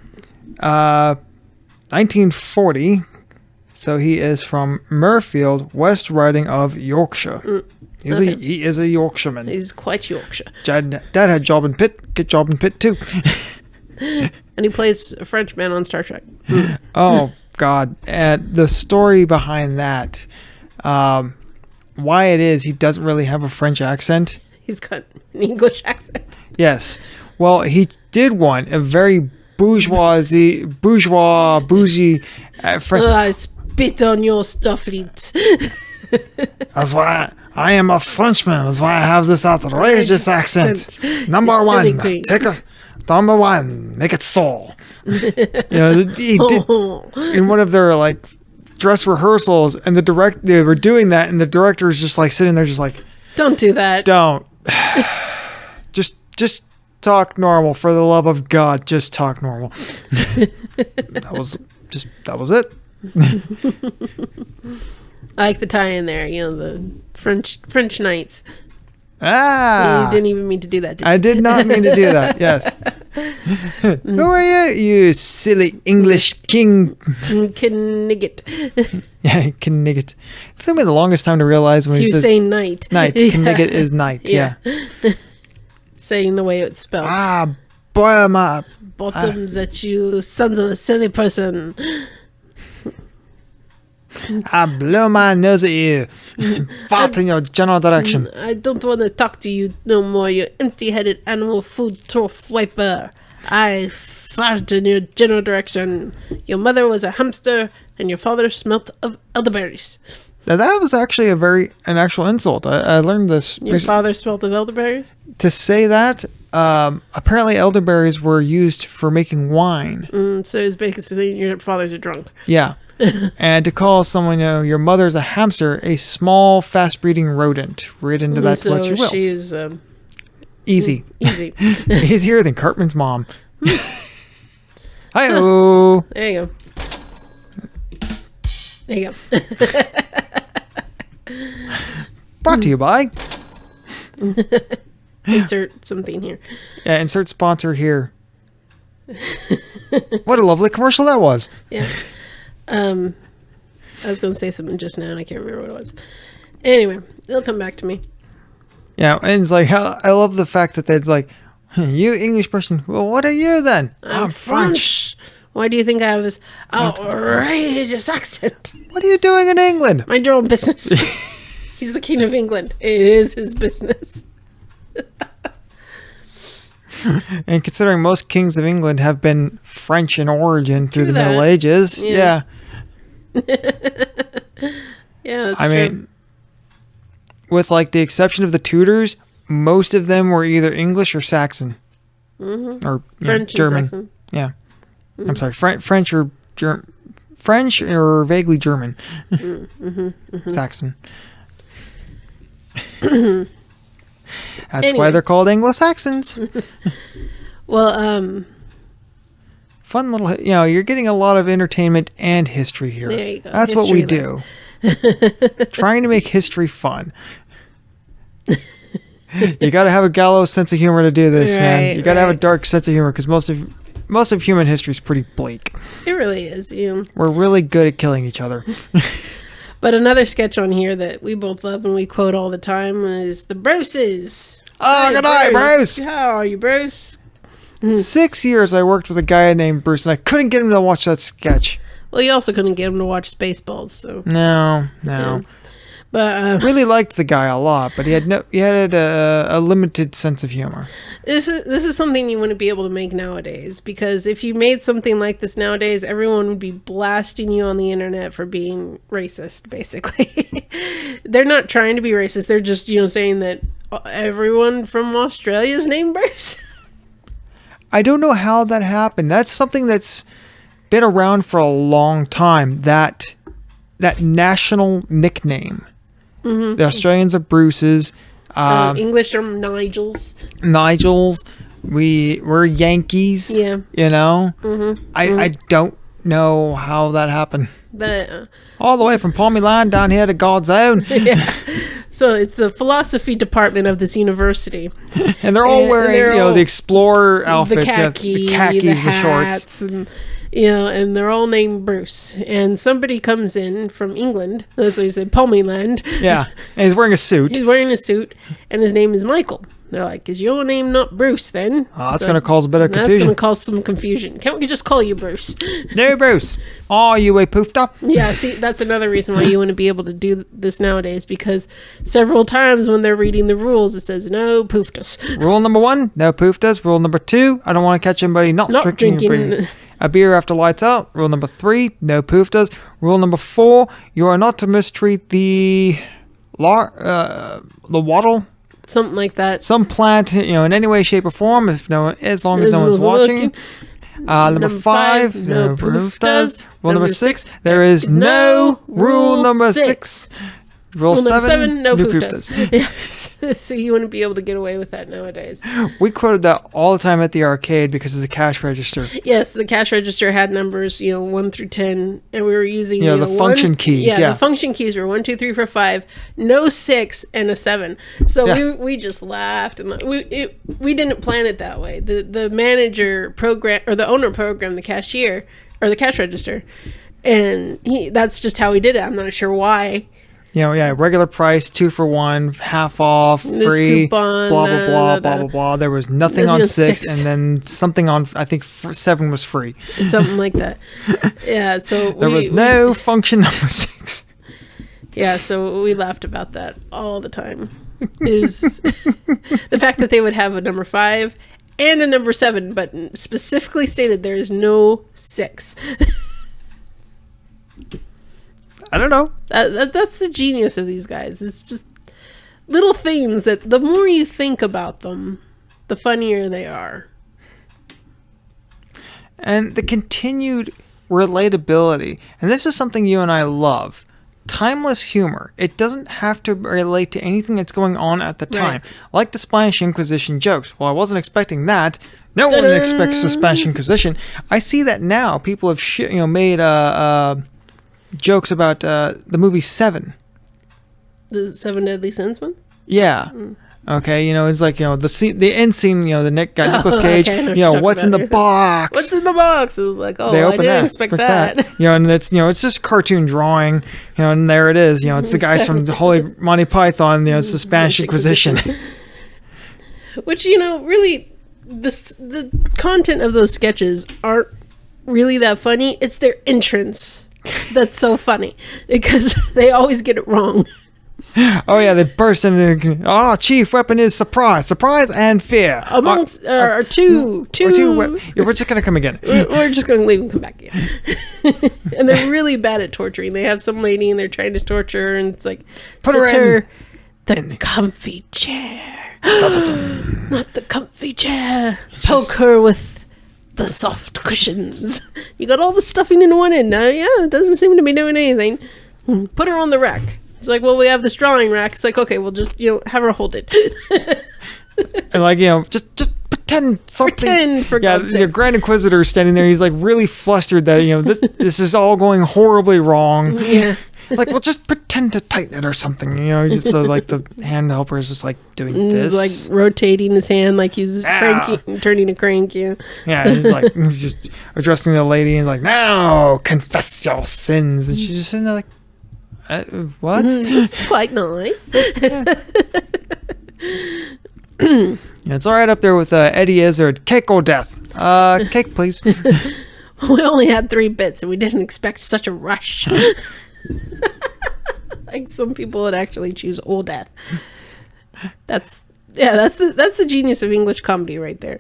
1940. So he is from Mirfield, West Riding of Yorkshire. He is a Yorkshireman. He's quite Yorkshire. Dad had job in Pitt. Get job in Pitt too. And he plays a French man on Star Trek. Oh God! And the story behind that, why it is he doesn't really have a French accent. He's got an English accent. Yes. Well, he did one, a very bougie. I spit on your stuff, That's why I am a Frenchman. That's why I have this outrageous accent. Number one, number one, make it so. He did in one of their dress rehearsals, and they were doing that, and the director was just sitting there, just don't do that. Don't. just talk normal, for the love of God. Just talk normal. That was it. I like the tie in there, the French Knights. You didn't even mean to do that, did you? I did not mean to do that, yes. Who are you, you silly English king? Knigget. Yeah, Knigget. It took me the longest time to realize when he says... saying knight. Knight. Knigget is knight, yeah. Saying the way it's spelled. Boy, my... Bottoms at you, sons of a silly person. I blow my nose at you. Fart in your general direction. I don't want to talk to you no more, you empty-headed animal food trough wiper. I fart in your general direction. Your mother was a hamster, and your father smelt of elderberries. Now, that was actually an actual insult. I learned this. Your father smelt of elderberries? To say that, apparently elderberries were used for making wine. So it's basically saying your father's a drunk. Yeah. And to call someone, your mother's a hamster, a small, fast-breeding rodent. Read into that what you will. She's easy. Easy. Easier than Cartman's mom. Hi-oh. There you go. Brought to you by... Insert something here. Yeah, insert sponsor here. What a lovely commercial that was. Yeah. I was going to say something just now and I can't remember what it was. Anyway, it'll come back to me. Yeah, and it's I love the fact that it's you English person, well, what are you then? I'm French. Why do you think I have this outrageous accent? What are you doing in England? Mind your own business. He's the king of England. It is his business. And considering most kings of England have been French in origin through the Middle Ages, yeah. Yeah, that's true. I mean, with the exception of the Tudors, most of them were either English or Saxon. Mm-hmm. Or French German. and Saxon. Yeah. Mm-hmm. I'm sorry, French or French or vaguely German. Saxon. That's why they're called Anglo-Saxons. Well, fun little, you're getting a lot of entertainment and history here. There you go. That's what we do. Trying to make history fun. You got to have a gallows sense of humor to do this, man. You got to have a dark sense of humor because most of human history is pretty bleak. It really is. We're really good at killing each other. But another sketch on here that we both love and we quote all the time is the Bruces. Oh, good night, Bruce. How are you, Bruce? 6 years I worked with a guy named Bruce, and I couldn't get him to watch that sketch. Well, you also couldn't get him to watch Spaceballs, so. No. Yeah. But really liked the guy a lot, but he had a limited sense of humor. This is something you wouldn't be able to make nowadays, because if you made something like this nowadays, everyone would be blasting you on the internet for being racist, basically. They're not trying to be racist. They're just, saying that everyone from Australia is named Bruce. I don't know how that happened. That's something that's been around for a long time. That national nickname. Mm-hmm. The Australians are Bruces. English are Nigels. We're Yankees. Yeah. Mm-hmm. I don't know how that happened. But all the way from Palmy Land down here to God's Own. Yeah. So it's the philosophy department of this university. And they're all wearing, the explorer outfits. The khakis, the shorts. And they're all named Bruce. And somebody comes in from England. That's what he said, Palmy Land. Yeah. And he's wearing a suit. And his name is Michael. They're like, is your name not Bruce then? Oh, that's going to cause a bit of confusion. That's going to cause some confusion. Can't we just call you Bruce? No, Bruce. Are you a poofed up? Yeah, see, that's another reason why you wouldn't be able to do this nowadays, because several times when they're reading the rules, it says, no pooftas. Rule number 1, no pooftas. Rule number 2, I don't want to catch anybody not drinking a beer after lights out. Rule number 3, no pooftas. Rule number 4, you are not to mistreat the wattle. Something like that. Some plant, in any way, shape, or form, as long as no one's watching. Number 5, no pooftas. Rule number 6, there is no rule number 6. Rule 7, no pooftas. Yes. So you wouldn't be able to get away with that nowadays. We quoted that all the time at the arcade because of the cash register. Yes, the cash register had numbers, 1 through 10, and we were using the function keys. Yeah, the function keys were 1, 2, 3, 4, 5, no 6, and a 7. So we just laughed, and we didn't plan it that way. The manager program, or the owner programmed the cashier or the cash register, and that's just how he did it. I'm not sure why. Regular price, 2 for 1, half off, free, coupon, blah, blah, blah, blah, blah, blah. There was nothing on 6, and then something on, I think, 7 was free. Something like that. Yeah, so there was no function number 6. Yeah, so we laughed about that all the time. Is the fact that they would have a number 5 and a number 7, but specifically stated there is no 6. I don't know. That's the genius of these guys. It's just little things that the more you think about them, the funnier they are. And the continued relatability. And this is something you and I love. Timeless humor. It doesn't have to relate to anything that's going on at the time. Right. Like the Spanish Inquisition jokes. Well, I wasn't expecting that. No one expects the Spanish Inquisition. I see that now. People have made jokes about the movie Seven. The Seven Deadly Sins one? Yeah. Okay, it's like, the end scene, the Nicolas Cage, what's in the box? What's in the box? It was like, I didn't expect that. And it's, it's just a cartoon drawing, and there it is. It's the guys from the Holy Monty Python, it's the Spanish Inquisition. Which, really, the content of those sketches aren't really that funny. It's their entrance that's so funny, because they always get it wrong. Oh yeah, they burst into chief weapon is surprise and fear. Amongst two. We're just gonna come again. We're just gonna leave and come back again. And they're really bad at torturing. They have some lady and they're trying to torture her, and it's like, put her in the comfy chair. Not the comfy chair. Poke her with the soft cushions. You got all the stuffing in one end now. Yeah, it doesn't seem to be doing anything. Put her on the rack. It's like, well, we have this drawing rack. It's like, okay, we'll just, have her hold it. And like, just pretend something. Pretend, for God's sake. Your Grand Inquisitor standing there. He's like really flustered that, this is all going horribly wrong. Yeah. Like, well, just pretend to tighten it or something, just so like the hand helper is just like doing this, like rotating his hand, like he's cranky, turning a crank. Yeah, he's just addressing the lady and like, now confess your sins, and she's just sitting there like, what? It's quite nice. Yeah, it's all right up there with Eddie Izzard. Cake or death? Cake, please. We only had 3 bits, and we didn't expect such a rush. Like some people would actually choose old death. That's the genius of English comedy right there.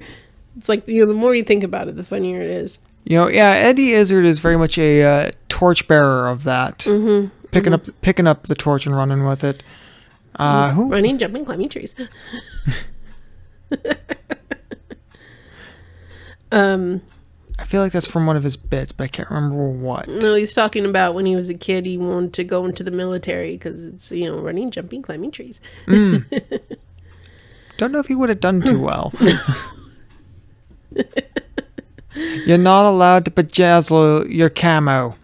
It's like, the more you think about it, the funnier it is. Eddie Izzard is very much a torchbearer of that. Mm-hmm. Picking up the torch and running with it. Who? Running, jumping, climbing trees. I feel like that's from one of his bits, but I can't remember what. No, he's talking about when he was a kid, he wanted to go into the military because it's, running, jumping, climbing trees. Don't know if he would have done too well. You're not allowed to bedazzle your camo.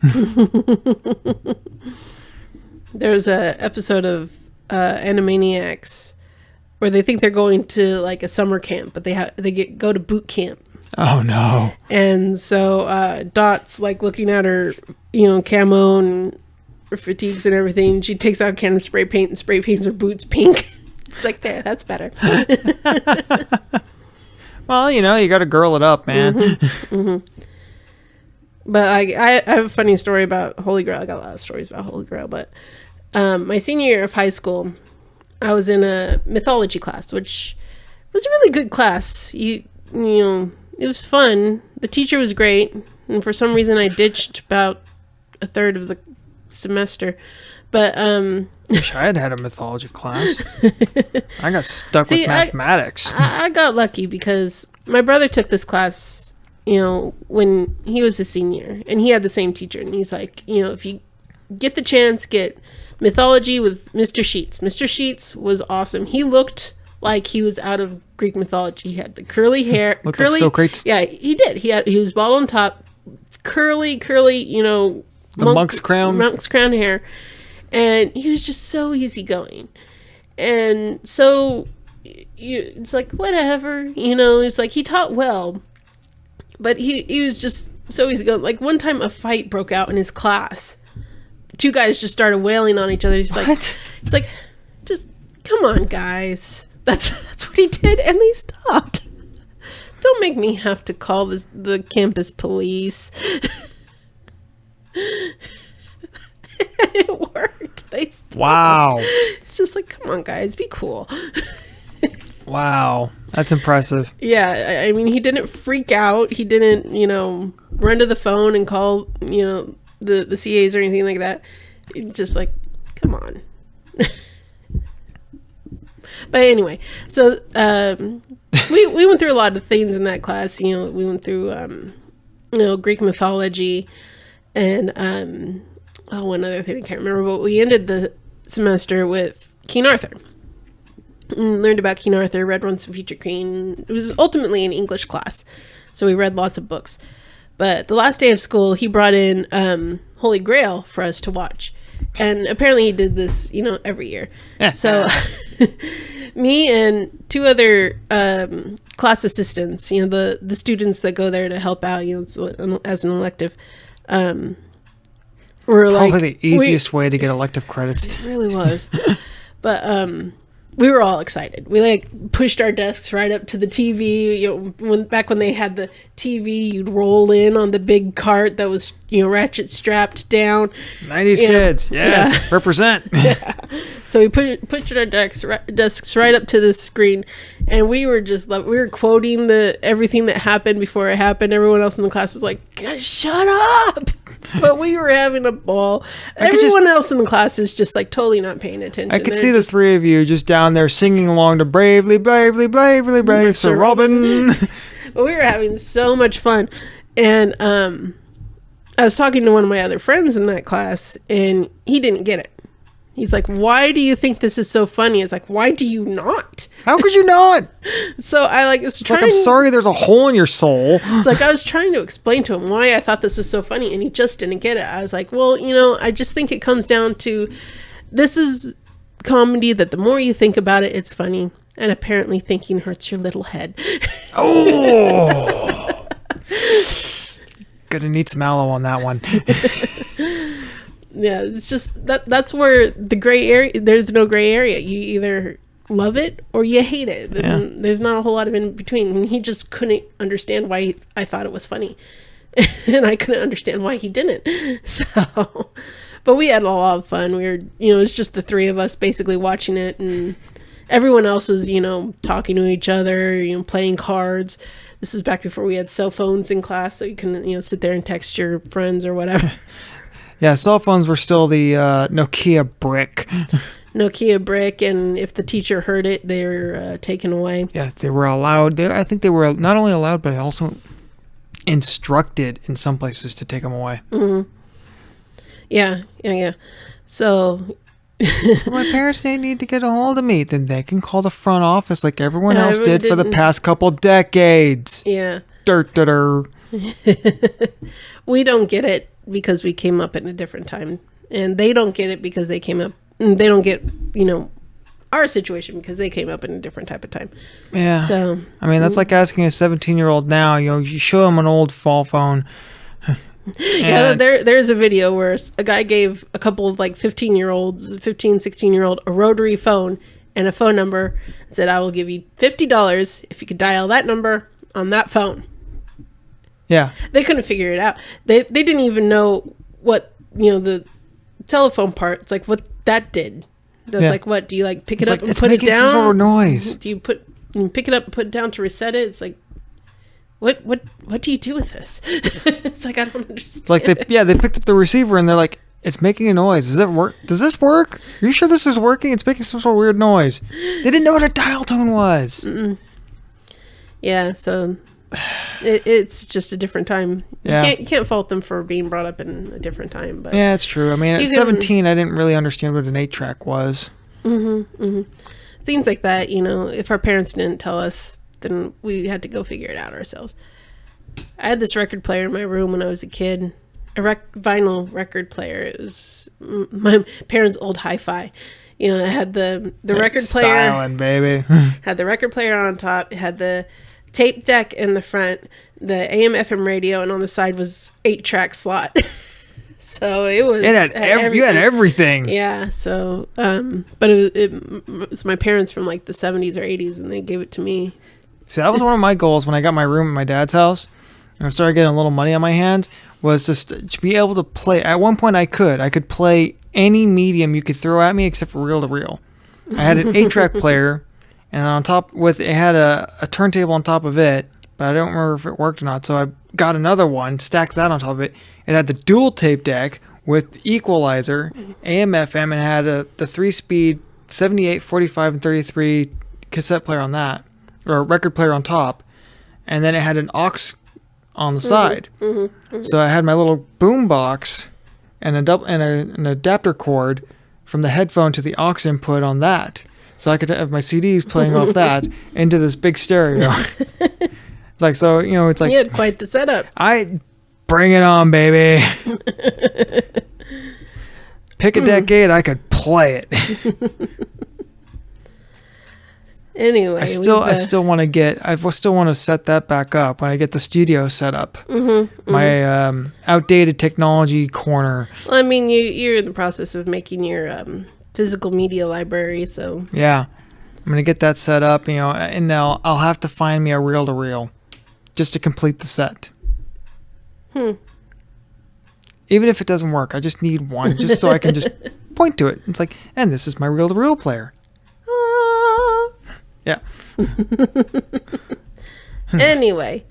There was a episode of Animaniacs where they think they're going to like a summer camp, but they go to boot camp. Oh no. And so Dot's like looking at her, camo and her fatigues and everything. She takes out a can of spray paint and spray paints her boots pink. It's like, there, that's better. Well, you got to girl it up, man. Mm-hmm. Mm-hmm. But I have a funny story about Holy Grail. I got a lot of stories about Holy Grail, but my senior year of high school, I was in a mythology class, which was a really good class. It was fun. The teacher was great, and for some reason I ditched about a third of the semester. But wish I had had a mythology class. I got stuck with mathematics. I got lucky because my brother took this class, when he was a senior, and he had the same teacher, and he's like, if you get the chance, get mythology with Mr. Sheets. Mr. Sheets was awesome. He looked like he was out of Greek mythology. He had the curly hair. Looked like Socrates. Yeah, he did. He was bald on top, curly, the monk's crown hair, and he was just so easygoing, and so it's like whatever, It's like he taught well, but he was just so easygoing. Like one time, a fight broke out in his class. 2 guys just started wailing on each other. He's like, what? It's like, just come on, guys. That's what he did, and they stopped. Don't make me have to call the campus police. It worked. They stopped. Wow. It's just like, come on, guys, be cool. Wow, that's impressive. Yeah, I mean, he didn't freak out. He didn't, run to the phone and call, the CAs or anything like that. It's just like, come on. But anyway, so we went through a lot of things in that class. We went through Greek mythology and one other thing I can't remember. But we ended the semester with King Arthur. Learned about King Arthur, read Once a Future King. It was ultimately an English class, so we read lots of books. But the last day of school, he brought in Holy Grail for us to watch. And apparently he did this, every year. So me and 2 other class assistants, the students that go there to help out, as an elective, were probably the easiest way to get elective credits. It really was. But we were all excited. We pushed our desks right up to the TV. Back when they had the TV, you'd roll in on the big cart that was ratchet strapped down. 90s kids, yes, represent. Yeah. So we pushed our desks right up to the screen, and we were just we were quoting everything that happened before it happened. Everyone else in the class was like, "Guys, shut up!" But we were having a ball. Everyone else in the class is just totally not paying attention. I could see the 3 of you just down there singing along to "Bravely, Bravely, Bravely, Brave Sir Robin." we were having so much fun. And I was talking to one of my other friends in that class, and he didn't get it. He's like, why do you think this is so funny? It's like, why do you not? How could you not? So I was trying. Like, I'm sorry, there's a hole in your soul. It's like I was trying to explain to him why I thought this was so funny, and he just didn't get it. I was like, well, I just think it comes down to, this is comedy that the more you think about it, it's funny. And apparently thinking hurts your little head. Oh. Gonna need some aloe on that one. Yeah, it's just that's where the gray area, there's no gray area. You either love it or you hate it. Yeah. There's not a whole lot of in between. And he just couldn't understand why I thought it was funny. And I couldn't understand why he didn't. So, but we had a lot of fun. We were, it's just the three of us basically watching it, and everyone else was, talking to each other, playing cards. This was back before we had cell phones in class, so you can, sit there and text your friends or whatever. Yeah, cell phones were still the Nokia brick. Nokia brick, and if the teacher heard it, they were taken away. Yes, they were allowed. I think they were not only allowed, but also instructed in some places to take them away. Mm-hmm. Yeah. So my parents need to get a hold of me, then they can call the front office like everyone else did for the past couple decades. Yeah. Dirt. We don't get it because we came up in a different time, and they don't get it because they came up. They don't get our situation because they came up in a different type of time. Yeah. So I mean, that's like asking a 17-year-old now. You show them an old fall phone. Yeah, there's a video where a guy gave a couple of 15-year-olds, 16-year-old a rotary phone and a phone number, and said, I will give you $50 if you could dial that number on that phone. Yeah. They couldn't figure it out. They didn't even know what, the telephone part, it's like what that did. That's like, what, do you pick it up and put it down? Some sort of noise. Do you pick it up and put it down to reset it? It's like, What do you do with this? It's like, I don't understand. It's like they picked up the receiver and they're like, it's making a noise. Does it work? Does this work? Are you sure this is working? It's making some sort of weird noise. They didn't know what a dial tone was. Mm-mm. Yeah, so it's just a different time. You can't fault them for being brought up in a different time. But yeah, it's true. I mean, at 17, I didn't really understand what an 8-track was. Mm-hmm, mm-hmm. Things like that, if our parents didn't tell us, then we had to go figure it out ourselves. I had this record player in my room when I was a kid, a vinyl record player. It was my parents' old hi-fi. It had the record player. Styling, baby. Had the record player on top. It had the tape deck in the front, the AM/FM radio, and on the side was 8-track slot. So it was. You had everything. Yeah. So, but it was my parents from the 70s or 80s, and they gave it to me. See, that was one of my goals when I got my room at my dad's house and I started getting a little money on my hands, was to be able to play. At one point I could play any medium you could throw at me except for reel to reel. I had an 8-track player, and on top it had a turntable on top of it, but I don't remember if it worked or not. So I got another one, stacked that on top of it. It had the dual tape deck with equalizer, AM/FM, and had the 3-speed 78, 45, and 33 cassette player on that. Or a record player on top, and then it had an aux on the side. Mm-hmm. So I had my little boom box and an adapter cord from the headphone to the aux input on that, so I could have my CDs playing off that into this big stereo. It's like you had quite the setup. Bring it on, baby. Pick a decade, I could play it. Anyway, I still want to set that back up when I get the studio set up. Mm-hmm, my outdated technology corner. Well, I mean, you're in the process of making your physical media library, so yeah, I'm gonna get that set up. And now I'll have to find me a reel to reel just to complete the set. Even if it doesn't work, I just need one, just so I can just point to it. It's like, and this is my reel to reel player. Yeah. Anyway.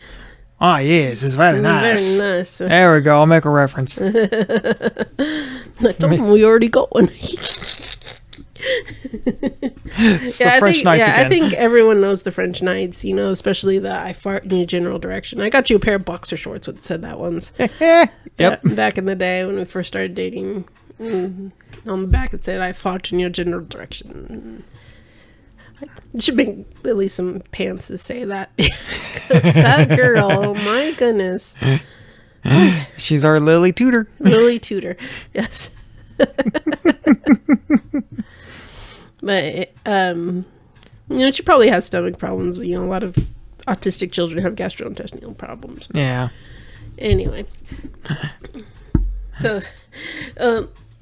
Yes, it's very nice. Very nice. There we go. I'll make a reference. I told him we already got one. It's the French Knights again. I think everyone knows the French Knights, especially the I fart in your general direction. I got you a pair of boxer shorts that said that once. Yep. Back in the day when we first started dating. On the back it said I fart in your general direction. You should make at least some pants to say that. Because that girl, oh my goodness. She's our Lily Tudor. Lily Tudor, yes. But she probably has stomach problems. A lot of autistic children have gastrointestinal problems. Yeah. Anyway, so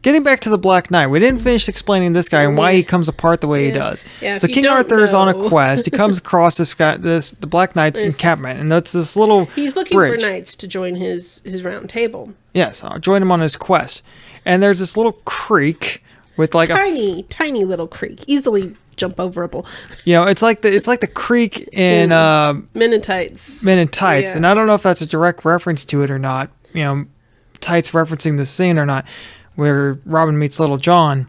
getting back to the Black Knight, we didn't finish explaining this guy and why he comes apart the way he does. Yeah, so King Arthur is on a quest. He comes across this guy, the Black Knight's encampment, and that's this little He's looking bridge. for knights to join his round table. Yes, I'll join him on his quest. And there's this little creek with like tiny little creek, easily jump overable. It's like the creek in Men in Tights. Men in Tights, Yeah. and I don't know if that's a direct reference to it or not. Tights referencing the scene or not, where Robin meets Little John.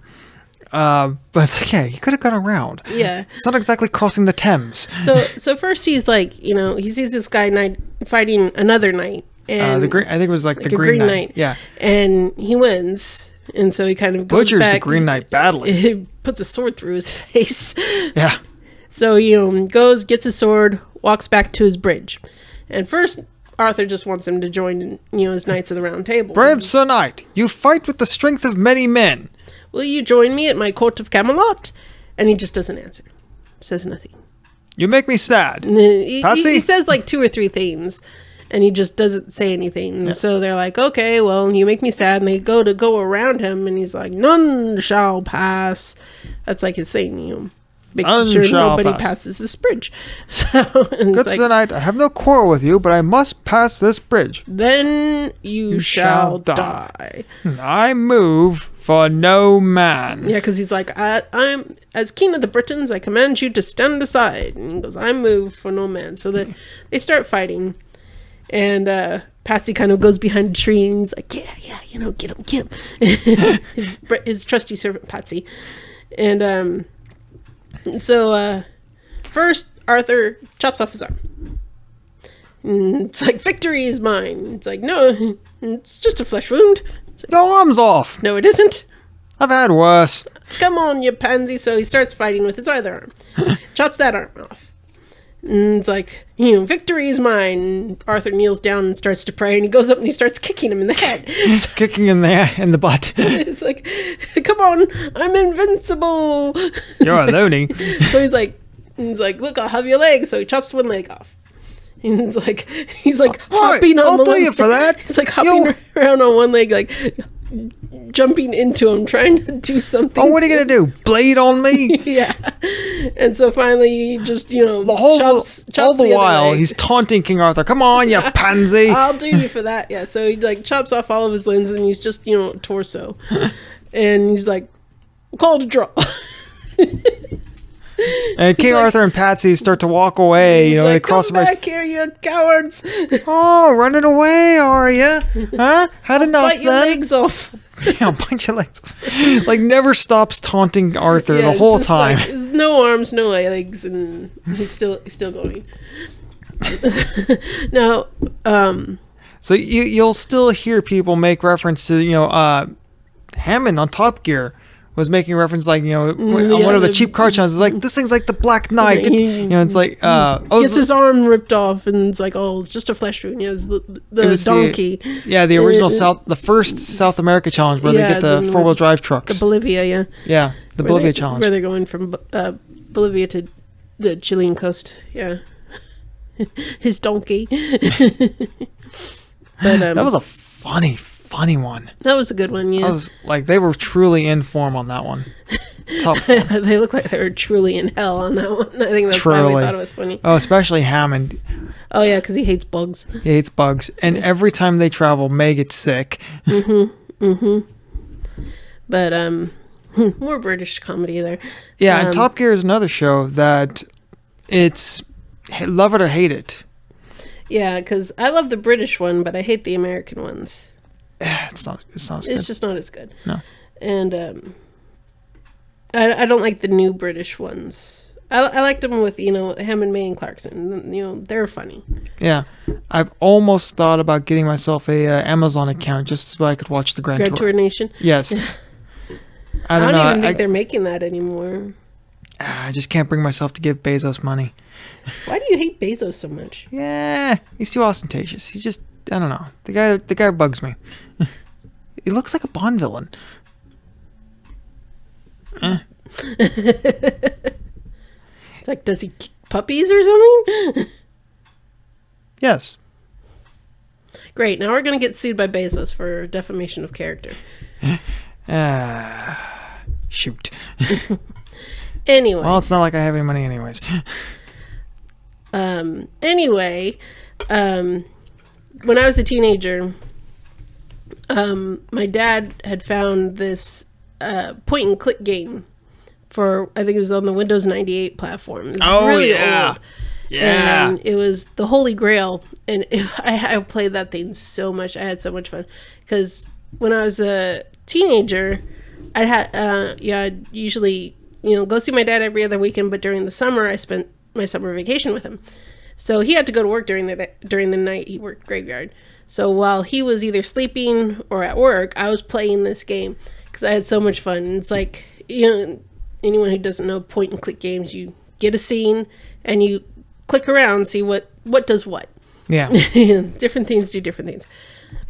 But it's like, yeah, he could have gone around. Yeah, it's not exactly crossing the Thames. So first he's like, he sees this guy knight fighting another knight, and I think it was like the Green Knight. Yeah, and he wins. And so he kind of goes butchers back, the Green Knight badly. He puts a sword through his face. Yeah. So he goes, gets his sword, walks back to his bridge. And first, Arthur just wants him to join, his Knights of the Round Table. Brave Sir Knight, you fight with the strength of many men. Will you join me at my court of Camelot? And he just doesn't answer. Says nothing. You make me sad. Patsy? He says like 2 or 3 things. And he just doesn't say anything. Yeah. So they're like, okay, well, you make me sad. And they go around him. And he's like, none shall pass. That's like his thing, Making sure nobody passes this bridge. So, good Sir Knight, I have no quarrel with you, but I must pass this bridge. Then you shall die. I move for no man. Yeah, because he's like, I'm as king of the Britons, I command you to stand aside. And he goes, I move for no man. So they start fighting. And Patsy kind of goes behind a tree and he's like, yeah, get him. his trusty servant, Patsy. And so first, Arthur chops off his arm. And it's like, victory is mine. It's like, no, it's just a flesh wound. Like, your arm's off. No, it isn't. I've had worse. Come on, you pansy. So he starts fighting with his other arm. Chops that arm off. And it's like, victory is mine. And Arthur kneels down and starts to pray, and he goes up and he starts kicking him in the head. Kicking in the butt. It's like, come on, I'm invincible. You're a loony. So he's like, look, I'll have your leg. So he chops one leg off. And he's like hopping on I'll do you for that. He's like hopping around on one leg, like jumping into him, trying to do something. Oh, what are you gonna do? Blade on me? Yeah. And so finally, he just chops all the while leg. He's taunting King Arthur. Come on, you pansy! I'll do you for that. Yeah. So he chops off all of his limbs, and he's just torso, and he's like, call it a draw. And King Arthur and Patsy start to walk away. They cross the bridge. Come back here, you cowards! Oh, running away, are you? Huh? Had enough then? Bite your legs off. Yeah, bite your legs. Like, never stops taunting Arthur the whole time. Like, there's no arms, no legs, and he's still going. Now, so you'll still hear people make reference to Hammond on Top Gear was making reference like on one of the cheap car channels. It's like, this thing's like the Black Knight. It's like gets his arm ripped off, and it's like, it's just a flesh wound. It was the donkey. The original the first South America challenge where they get the 4-wheel drive trucks. The Bolivia, yeah, the Bolivia challenge where they're going from Bolivia to the Chilean coast. Yeah, his donkey. But that was a funny one. That was a good one. Yeah, I was like, they were truly in form on that one. Top form. They look like they were truly in hell on that one. I think that's why we thought it was funny. Oh, especially Hammond. Oh yeah, because he hates bugs. He hates bugs, and every time they travel, May gets sick. But more British comedy there. Yeah, and Top Gear is another show that it's love it or hate it. Yeah, because I love the British one, but I hate the American ones. It's not as good. It's just not as good. No. And I don't like the new British ones. I liked them with, Hammond, May, and Clarkson. They're funny. Yeah. I've almost thought about getting myself a Amazon account just so I could watch the Grand Tour. Nation? Yes. I don't even think they're making that anymore. I just can't bring myself to give Bezos money. Why do you hate Bezos so much? Yeah, he's too ostentatious. He's just, I don't know. The guy bugs me. He looks like a Bond villain. It's like, does he kick puppies or something? Yes. Great. Now we're going to get sued by Bezos for defamation of character. Shoot. Anyway. Well, it's not like I have any money anyways. Anyway, when I was a teenager, my dad had found this point and click game for, I think it was on the Windows 98 platform. It was really old. Yeah. And it was the Holy Grail. And I played that thing so much. I had so much fun. Because when I was a teenager, I'd usually, go see my dad every other weekend. But during the summer, I spent my summer vacation with him. So he had to go to work during the night. He worked graveyard. So while he was either sleeping or at work, I was playing this game because I had so much fun. And it's like, anyone who doesn't know point and click games, you get a scene and you click around, see what does what. Yeah. Different things do different things.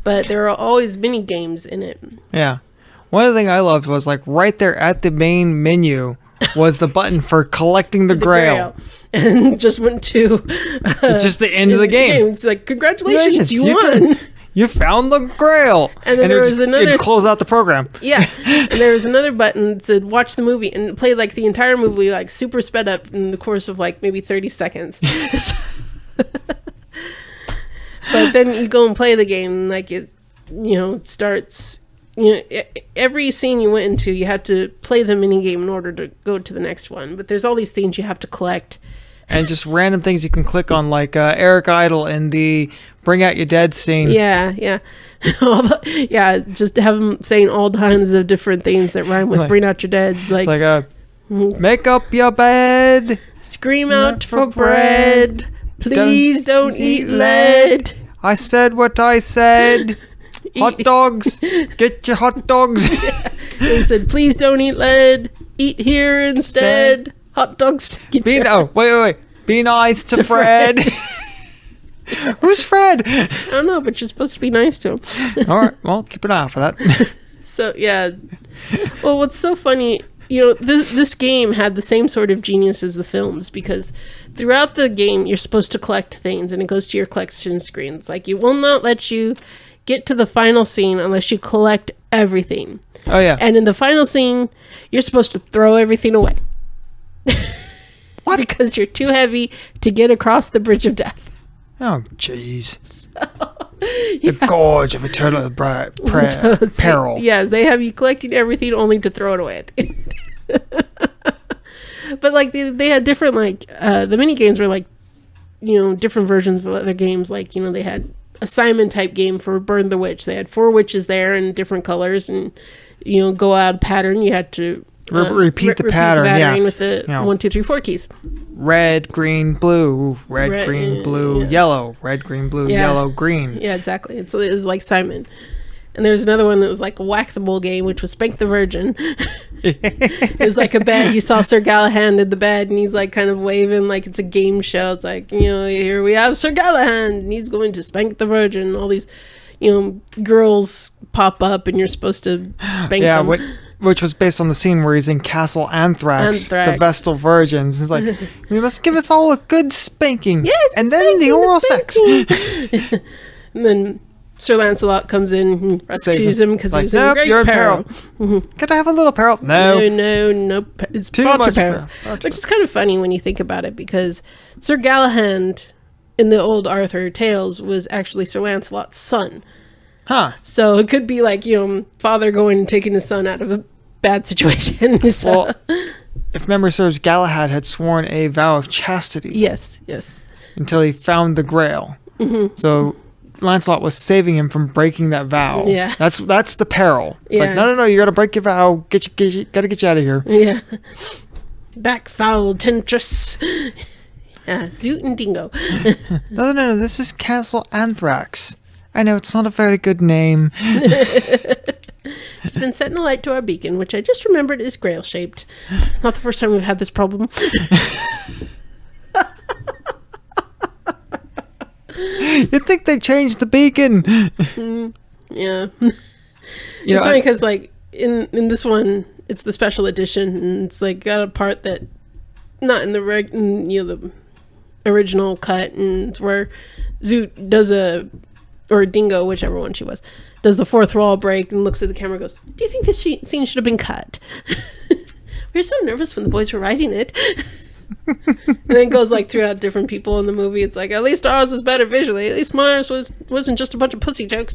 But there are always mini games in it. Yeah. One of the things I loved was like right there at the main menu was the button for collecting the grail. And just went to... it's just the end of the game. It's like, congratulations, you won. You found the grail. And then there was another... It'd close out the program. Yeah. And there was another button that said, watch the movie. And it played like the entire movie, like super sped up in the course of like maybe 30 seconds. But then you go and play the game, like it starts... every scene you went into, you had to play the mini game in order to go to the next one. But there's all these things you have to collect. And just random things you can click on, like Eric Idle in the Bring Out Your Dead scene. Yeah. Just have them saying all kinds of different things that rhyme with Bring Out Your Deads. Like make up your bed. Scream out for bread. Please don't eat lead. I said what I said. Hot dogs. Get your hot dogs. They said, please don't eat lead. Eat here instead. Hot dogs. Wait. Be nice to Fred. Who's Fred? I don't know, but you're supposed to be nice to him. All right. Well, keep an eye out for that. So, yeah. Well, what's so funny, this game had the same sort of genius as the films, because throughout the game, you're supposed to collect things, and it goes to your collection screen. It's like, you will not let you get to the final scene unless you collect everything. Oh, yeah. And in the final scene, you're supposed to throw everything away. What? Because you're too heavy to get across the bridge of death. Oh, jeez. The gorge of eternal peril. Yes, they have you collecting everything only to throw it away at the end. But like they had different, like the mini games were like, different versions of other games. Like, they had a Simon type game for Burn the Witch. They had 4 witches there in different colors, and go out of pattern. You had to repeat the pattern with the 1, 2, 3, 4 keys. Red, green, blue. Red, green, blue, yellow. Red, green, blue, yellow, green. Yeah, exactly. It was like Simon. And there was another one that was like a whack-the-mole game, which was Spank the Virgin. It was like a bed. You saw Sir Galahad in the bed, and he's like kind of waving like it's a game show. It's like, here we have Sir Galahad, and he's going to spank the Virgin. All these, girls pop up, and you're supposed to spank them. Which was based on the scene where he's in Castle Anthrax. The Vestal Virgins. It's like, you must give us all a good spanking. Yes, and then the oral sex. And then Sir Lancelot comes in and rescues him because he was in great peril. Could I have a little peril? No. It's too much peril. Which is kind of funny when you think about it, because Sir Galahad in the old Arthur tales was actually Sir Lancelot's son. Huh. So it could be like, father going and taking his son out of a bad situation. So. Well, if memory serves, Galahad had sworn a vow of chastity. Yes. Until he found the Grail. Mm-hmm. So Lancelot was saving him from breaking that vow. Yeah. That's the peril. It's like, no, you gotta break your vow. Gotta get you out of here. Yeah. Back foul, temptress. Yeah, Zoot and Dingo. No, this is Castle Anthrax. I know, it's not a very good name. It's been setting a light to our beacon, which I just remembered is grail-shaped. Not the first time we've had this problem. You'd think they changed the beacon. Yeah. It's funny because, like, in this one, it's the special edition, and it's, like, got a part that, not in the the original cut, and it's where Zoot does or Dingo, whichever one she was, does the fourth wall break and looks at the camera and goes, do you think this scene should have been cut? We were so nervous when the boys were writing it. And then it goes like throughout different people in the movie. It's like, at least ours was better visually. At least Mars wasn't just a bunch of pussy jokes.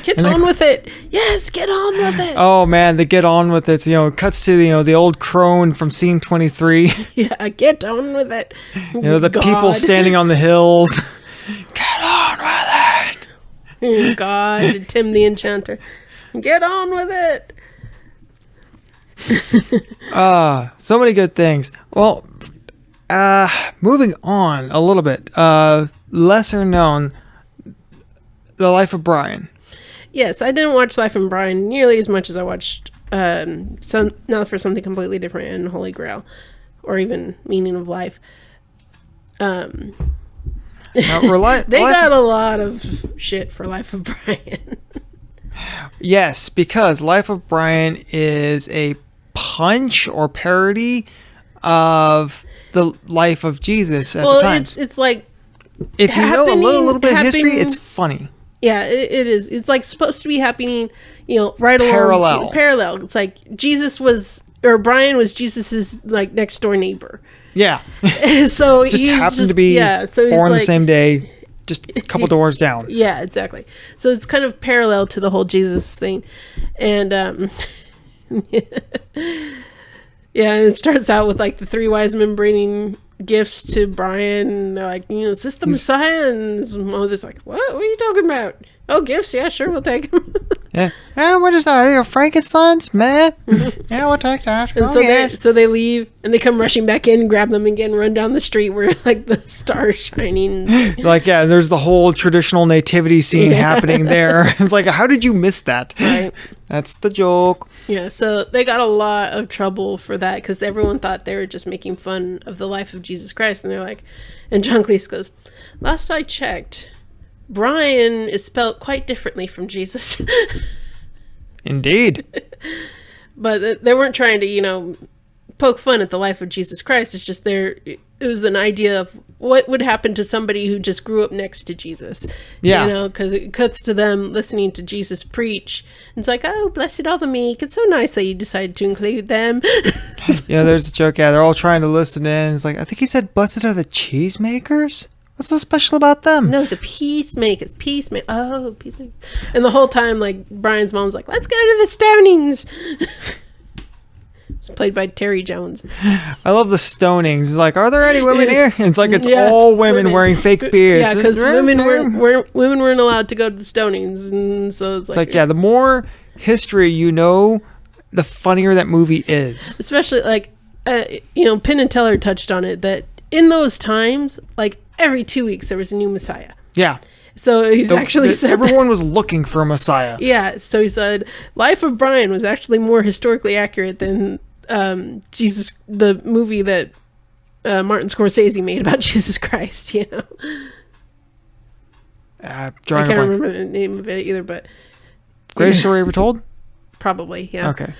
Get on with it. Yes, get on with it. Oh man, the get on with it. It cuts to the old crone from scene 23. Yeah, get on with it. The people standing on the hills. Get on with it. God, Tim the Enchanter. Get on with it. So many good things. Well, moving on a little bit. Lesser known, The Life of Brian. Yes, I didn't watch Life of Brian nearly as much as I watched Now for Something Completely Different and Holy Grail, or even Meaning of Life. They got a lot of shit for Life of Brian. Yes, because Life of Brian is a punch or parody of the life of Jesus at the time. It's like, if you know a little bit of history, it's funny. Yeah, it is. It's like supposed to be happening, right along parallel. It's like Brian was Jesus's like next door neighbor. Yeah. So just happened to be born the same day, just a couple doors down. Yeah, exactly. So it's kind of parallel to the whole Jesus thing. And yeah, and it starts out with like the three wise men bringing gifts to Brian. And they're like, is this the Messiah? And his mother's like, what are you talking about? Oh, gifts? Yeah, sure, we'll take them. Yeah. What is that? Are you Frankenstein's, man? Yeah, we'll take that. And so they leave, and they come rushing back in, grab them again, run down the street where like the stars shining. Like, yeah, there's the whole traditional nativity scene happening there. It's like, how did you miss that? Right. That's the joke. Yeah, so they got a lot of trouble for that because everyone thought they were just making fun of the life of Jesus Christ. And they're like, and John Cleese goes, last I checked, Brian is spelled quite differently from Jesus. Indeed. But they weren't trying to, poke fun at the life of Jesus Christ. It's just it was an idea of what would happen to somebody who just grew up next to Jesus. Yeah. Because it cuts to them listening to Jesus preach. And it's like, oh, blessed are the meek. It's so nice that you decided to include them. Yeah, there's a joke. Yeah, they're all trying to listen in. It's like, I think he said, blessed are the cheesemakers? What's so special about them? No, the peacemakers. Oh, peacemakers. And the whole time, like, Brian's mom's like, let's go to the stonings. It's played by Terry Jones. I love the stonings. It's like, are there any women here? And it's like, it's all women wearing fake beards. Yeah, because women weren't allowed to go to the stonings. And so it's like, the more history you know, the funnier that movie is. Especially, like, Penn and Teller touched on it, that in those times, like, every 2 weeks there was a new Messiah. Yeah. So he's actually said everyone was looking for a Messiah. Yeah. So he said Life of Brian was actually more historically accurate than Jesus, the movie that Martin Scorsese made about Jesus Christ. I can't remember the name of it either, but Greatest Story Ever Told? Probably, yeah. Okay.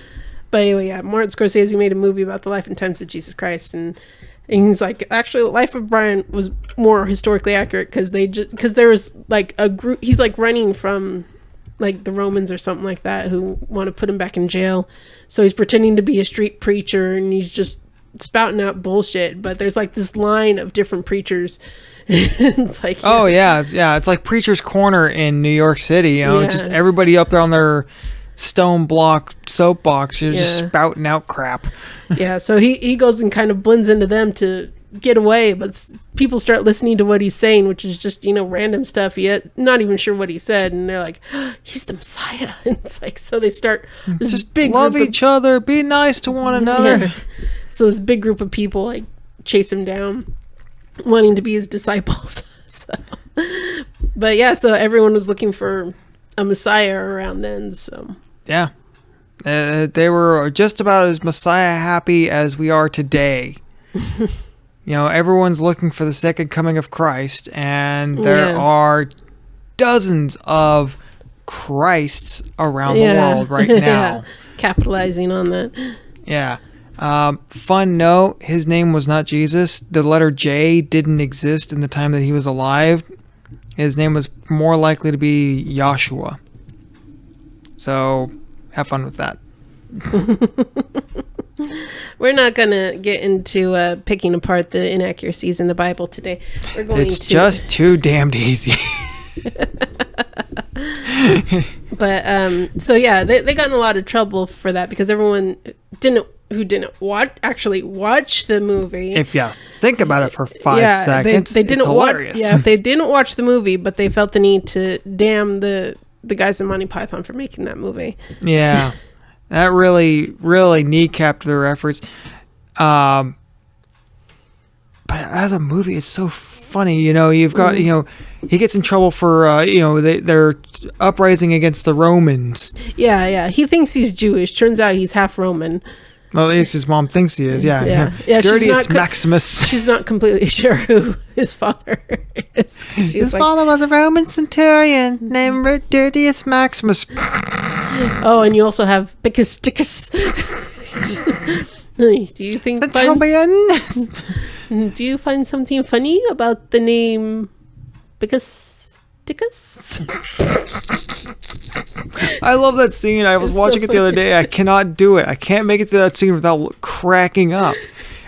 But anyway, yeah, Martin Scorsese made a movie about the life and times of Jesus Christ, and he's like, actually, the Life of Brian was more historically accurate because there was like a group. He's like running from like the Romans or something like that who want to put him back in jail. So he's pretending to be a street preacher and he's just spouting out bullshit. But there's like this line of different preachers. It's like, it's like Preacher's Corner in New York City. Just everybody up there on their stone block soapbox. You're just spouting out crap. Yeah, so he goes and kind of blends into them to get away, but people start listening to what he's saying, which is just, random stuff, yet not even sure what he said, and they're like, he's the Messiah. And it's like, so they start this just big love each other, be nice to one another. Yeah. So this big group of people like chase him down, wanting to be his disciples. But yeah, so everyone was looking for a Messiah around then. So yeah, they were just about as Messiah happy as we are today. Everyone's looking for the second coming of Christ, and there are dozens of Christs around the world right now. Yeah. Capitalizing on that. Yeah. Fun note, his name was not Jesus. The letter J didn't exist in the time that he was alive. His name was more likely to be Joshua. So, have fun with that. We're not going to get into picking apart the inaccuracies in the Bible today. It's just too damned easy. But, so yeah, they got in a lot of trouble for that because everyone who didn't watch the movie. If you think about it for 5 seconds, they didn't it's hilarious. They didn't watch the movie, but they felt the need to damn the guys in Monty Python for making that movie. Yeah. That really, really kneecapped their efforts. But as a movie, it's so funny. You've got, he gets in trouble for, they're uprising against the Romans. Yeah. He thinks he's Jewish. Turns out he's half Roman. Well, at least his mom thinks he is. Yeah. Dirtiest Maximus. She's not completely sure who his father is. His father was a Roman centurion named Dirtiest Maximus. Oh, and you also have Bickus. Do you think do you find something funny about the name Bickus? I love that scene. I was watching it the other day. I cannot do it. I can't make it to that scene without cracking up.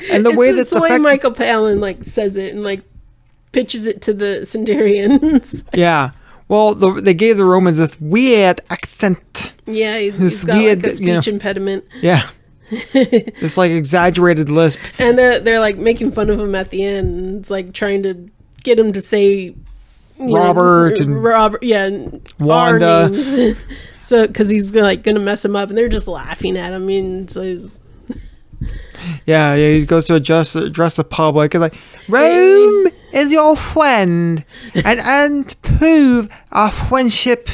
And the way that the way Michael Palin says it and pitches it to the centurions. Yeah. Well, they gave the Romans this weird accent. Yeah, he's got weird, a speech impediment. Yeah. This exaggerated lisp. And they're making fun of him at the end. It's trying to get him to say Robert and Wanda. Names. So because he's gonna mess him up, and they're just laughing at him. So he's he goes to address the public and Rome is your friend, and to prove our friendship,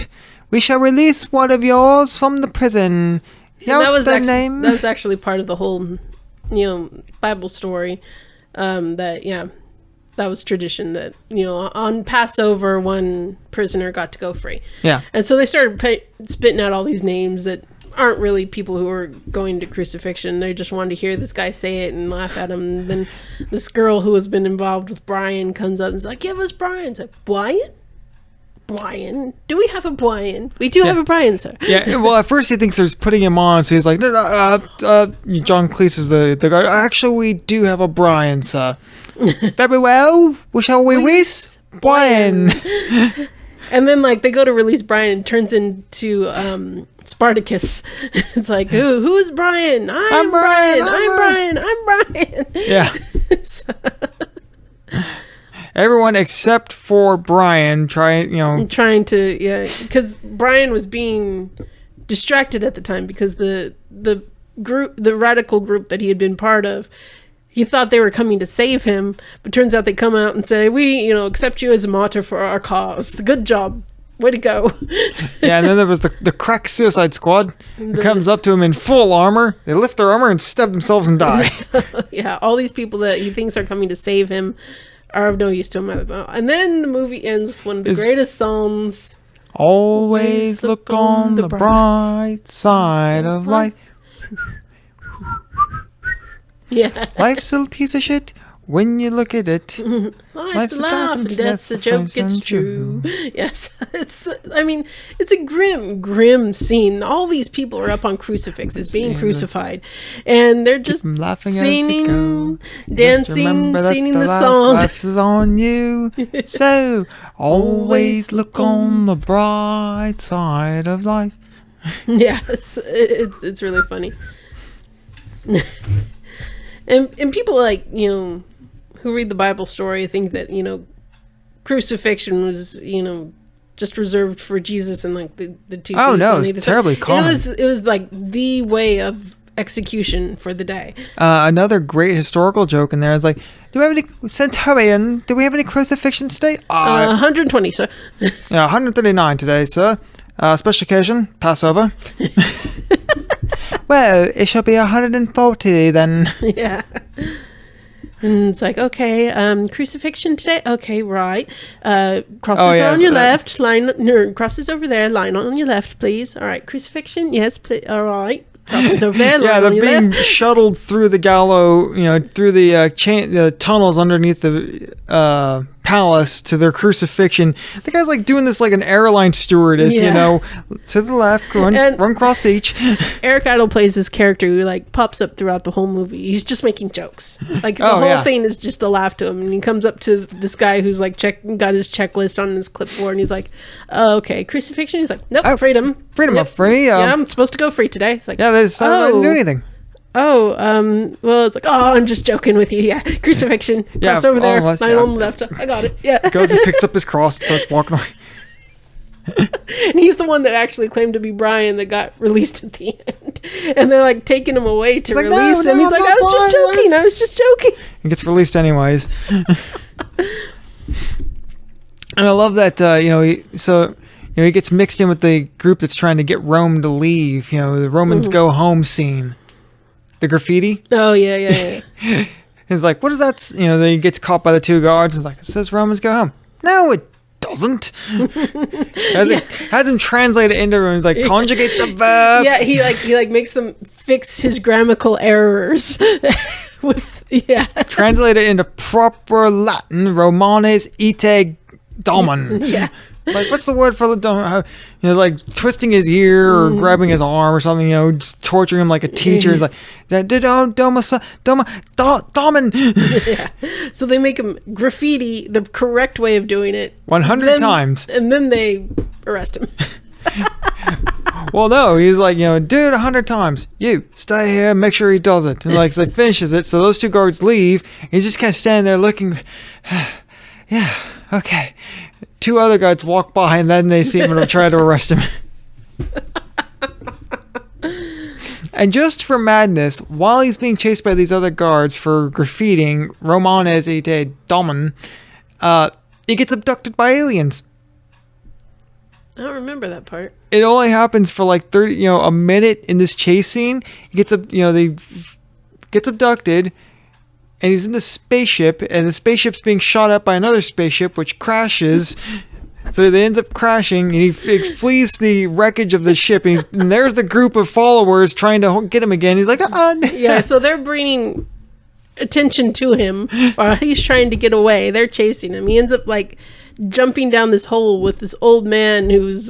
we shall release one of yours from the prison. That was actually part of the whole, Bible story. That was tradition that, on Passover, one prisoner got to go free. Yeah. And so they started spitting out all these names that aren't really people who are going to crucifixion. They just wanted to hear this guy say it and laugh at him. And then this girl who has been involved with Brian comes up and is like, give us Brian. It's like, Brian? Do we have a Brian? We do have a Brian, sir. Yeah, well, at first he thinks they're putting him on, so he's like, no, John Cleese is the guy. Actually, we do have a Brian, sir. Very well. Shall we release Brian? And then they go to release Brian and turns into Spartacus. It's like, who's Brian? I'm Brian. Yeah. Everyone except for Brian trying to, because Brian was being distracted at the time because the radical group that he had been part of, he thought they were coming to save him, but turns out they come out and say, we, accept you as a martyr for our cause. Good job. Way to go. Yeah, and then there was the crack suicide squad who comes up to him in full armor. They lift their armor and stab themselves and die. So, all these people that he thinks are coming to save him are of no use to him at all. And then the movie ends with one of the greatest songs. Always look on the bright side of life. Yeah. Life's a piece of shit when you look at it. Life's a laugh and death's a joke, it's true. Yes. It's a grim scene. All these people are up on crucifixes being crucified. And they're just singing, dancing, singing the song. Life is on you. So always look on the bright side of life. Yes. It's really funny. And people who read the Bible story think that, crucifixion was, just reserved for Jesus and like the two. Oh no, it's terribly common. It was like the way of execution for the day. Another great historical joke in there is like, do we have any centurion? Do we have any crucifixions today? 120, sir. Yeah, 139 today, sir. Special occasion, Passover. Well, it shall be 140 then. Yeah. And it's like, okay, crucifixion today. Okay, right. Crosses on your left. Crosses over there. Line on your left, please. All right, crucifixion. Yes, please. All right. Crosses over there. Yeah, they're being shuttled through the through the tunnels underneath the palace to their crucifixion. The guy's like doing this like an airline stewardess, to the left, run cross each. Eric Idle plays this character who like pops up throughout the whole movie. He's just making jokes. Like the whole thing is just a laugh to him. And he comes up to this guy who's like got his checklist on his clipboard, and he's like, "Oh, okay, crucifixion." He's like, "Nope, freedom. Freedom, yep. Free. Yeah, I'm supposed to go free today." It's like, yeah, I didn't do anything. Well, it's like, I'm just joking with you. Yeah, crucifixion. Yeah, cross over there, line on the left. I got it. Yeah. Goes and picks up his cross and starts walking away. And he's the one that actually claimed to be Brian that got released at the end. And they're like taking him away to release him. He's like, I was just joking. He gets released anyways. And I love that, he gets mixed in with the group that's trying to get Rome to leave. The Romans go home scene. The graffiti. Oh, yeah. It's like, what is that? Then he gets caught by the two guards. It's like, it says Romans go home. No, it doesn't. Has him translate it into Romans. Like, conjugate the verb. Yeah, he makes them fix his grammatical errors. Translate it into proper Latin. Romanes ite domum. Yeah. Like, what's the word for the like twisting his ear or grabbing his arm or something, just torturing him like a teacher. Is like, domin. Yeah. So they make him graffiti the correct way of doing it 100 times, and then they arrest him. Well, no, he's like, do it 100 times. You stay here, make sure he does it. And like, they finishes it, so those two guards leave. And he's just kind of standing there looking. Yeah, okay. Two other guys walk by, and then they see him and try to arrest him. And just for madness, while he's being chased by these other guards for graffitiing Romanes ite domum, he gets abducted by aliens. I don't remember that part. It only happens for like 30, a minute in this chase scene. He gets gets abducted. And he's in the spaceship, and the spaceship's being shot up by another spaceship, which crashes. So they end up crashing, and he flees the wreckage of the ship, and there's the group of followers trying to get him again. He's like, Yeah, so they're bringing attention to him while he's trying to get away. They're chasing him. He ends up like jumping down this hole with this old man who's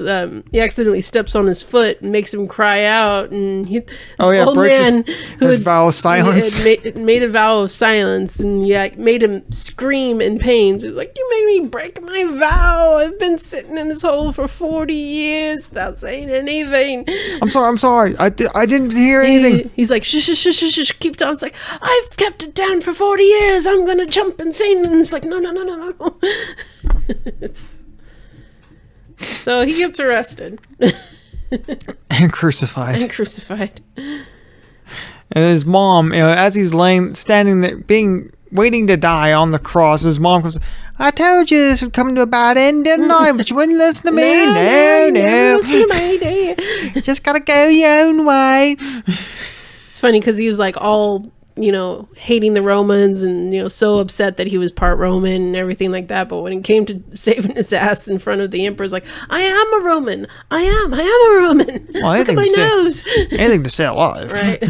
he accidentally steps on his foot and makes him cry out, and breaks his vow of silence. Made a vow of silence, and made him scream in pain. So he's like, you made me break my vow. I've been sitting in this hole for 40 years without saying anything. I'm sorry. I didn't hear anything. He's like, shh, keep down. It's like, I've kept it down for 40 years. I'm gonna jump and sing. And it's like, no. So he gets arrested and crucified. And his mom, as he's standing there, waiting to die on the cross, his mom comes. I told you this would come to a bad end, didn't I? But you wouldn't listen to me. No. Listen to me, do you? Just gotta go your own way. It's funny because he was like all, hating the Romans and, so upset that he was part Roman and everything like that. But when it came to saving his ass in front of the emperor, it's like, I am a Roman. I am a Roman. Well, look at my nose. Anything to stay alive. Right.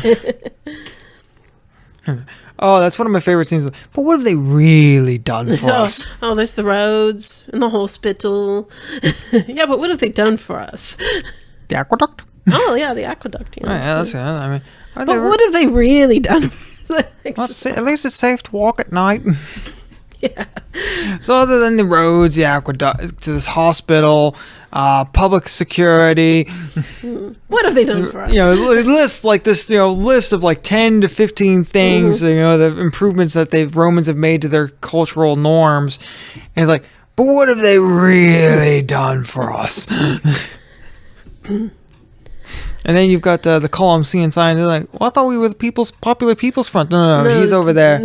Oh, that's one of my favorite scenes. But what have they really done for us? Oh, there's the roads and the hospital. Yeah, but what have they done for us? The aqueduct? Oh, yeah, the aqueduct. Yeah, that's good. I mean, but what have they really done? At least it's safe to walk at night. Yeah. So other than the roads, the aqueduct, to this hospital, public security, What have they done for us? List like this, list of like 10 to 15 things, the improvements that Romans have made to their cultural norms. And it's like, but what have they really done for us? And then you've got the Colosseum sign. They're like, well, I thought we were the Popular People's Front. No, he's over there.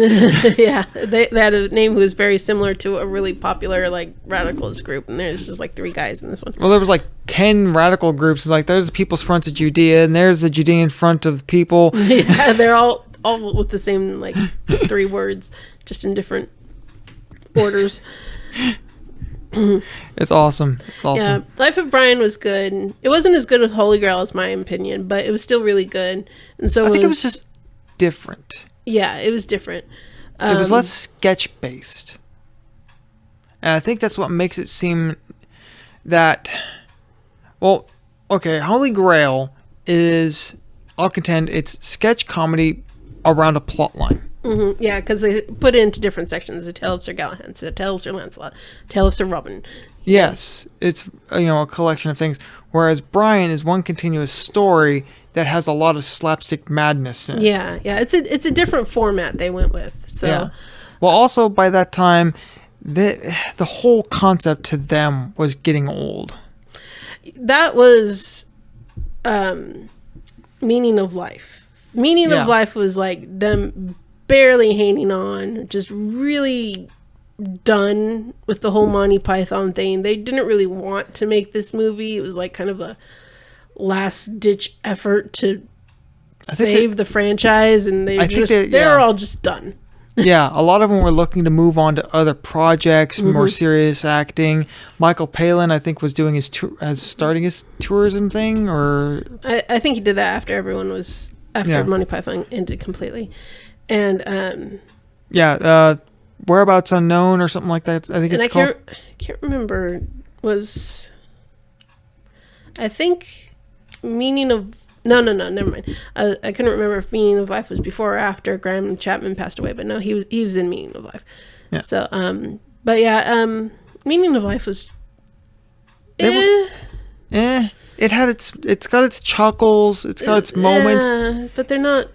Yeah, they had a name who was very similar to a really popular like radicalist group, and there's just like 3 guys in this one. Well, there was like 10 radical groups. It's like there's the People's Front of Judea, and there's the Judean Front of People. Yeah, they're all with the same like 3 words, just in different orders. It's awesome. Yeah, Life of Brian was good. It wasn't as good as Holy Grail, as my opinion, but it was still really good. And so I think it was just different. Yeah, it was different. It was less sketch based, and I think that's what makes it seem that. Well, okay, Holy Grail is, I'll contend, it's sketch comedy around a plot line. Mm-hmm. Yeah, because they put it into different sections. A Tale of Sir Galahad, a Tale of Sir Lancelot, a Tale of Sir Robin. Yes, it's a collection of things. Whereas Brian is one continuous story that has a lot of slapstick madness in it. Yeah, it's a different format they went with. So, yeah. Well, also by that time, the whole concept to them was getting old. That was Meaning of Life. Meaning of Life was like them barely hanging on, just really done with the whole Monty Python thing. They didn't really want to make this movie. It was like kind of a last ditch effort to save the franchise, and they're all just done. Yeah, a lot of them were looking to move on to other projects, more serious acting. Michael Palin, I think, was doing starting his tourism thing, or I think he did that after Monty Python ended completely. And Whereabouts Unknown or something like that. I think it's called. I can't remember. I think Meaning of never mind. I couldn't remember if Meaning of Life was before or after Graham Chapman passed away, but no, he was in Meaning of Life. Yeah. So Meaning of Life was. It got its chuckles. It's got its moments. But they're not.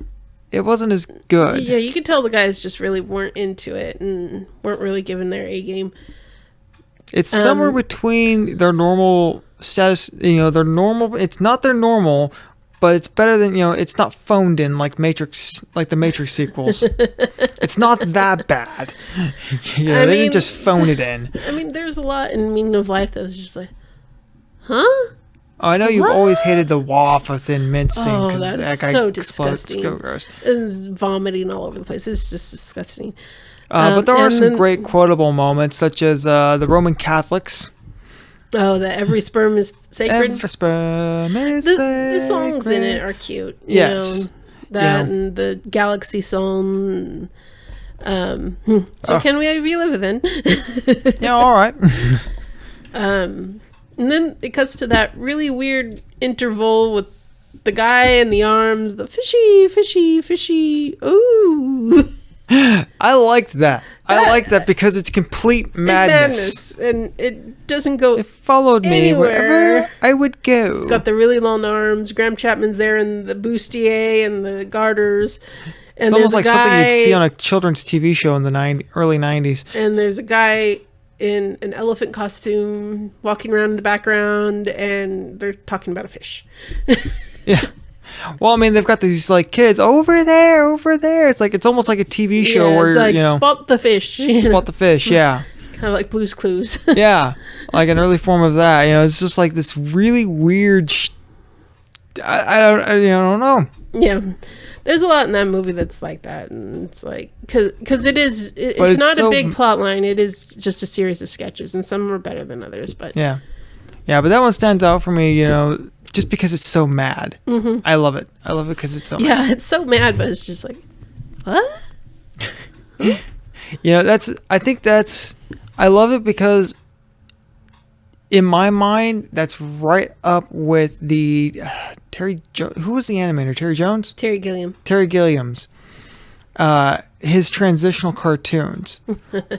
It wasn't as good. Yeah, you could tell the guys just really weren't into it and weren't really giving their A game. It's somewhere between their normal status, their normal. It's not their normal, but it's better than, it's not phoned in like the Matrix sequels. It's not that bad. They didn't just phone it in. I mean, there's a lot in Meaning of Life that was just like, huh? Oh, I know you've always hated the waff of thin mint scene because that's so disgusting. It's so gross. And vomiting all over the place. It's just disgusting. But there are some great quotable moments, such as the Roman Catholics. Oh, that every sperm is sacred. Every sperm is sacred. The songs in it are cute. Yes. And the Galaxy song. So can we relive it then? Yeah, all right. And then it cuts to that really weird interval with the guy in the arms, the fishy, ooh. I liked that. I liked that because it's complete madness. And it doesn't go It followed anywhere. me wherever I would go. It's got the really long arms. Graham Chapman's there in the bustier and the garters. And it's almost like something you'd see on a children's TV show in the early 90s. And there's a guy in an elephant costume walking around in the background, and they're talking about a fish. Yeah. Well, I mean, they've got these like kids over there. It's almost like a TV show where it's like spot the fish. Spot the fish. Yeah. Kind of like Blue's Clues. Yeah, like an early form of that. It's just like this really weird. I don't know. Yeah. There's a lot in that movie that's like that, and it's like because it's not a big plot line. It is just a series of sketches, and some are better than others. But yeah, but that one stands out for me. Just because it's so mad. Mm-hmm. I love it. I love it because it's so mad. Yeah, it's so mad, but it's just like, what? I love it because in my mind, that's right up with the who was the animator? Terry Jones? Terry Gilliam. Terry Gilliam's. his transitional cartoons,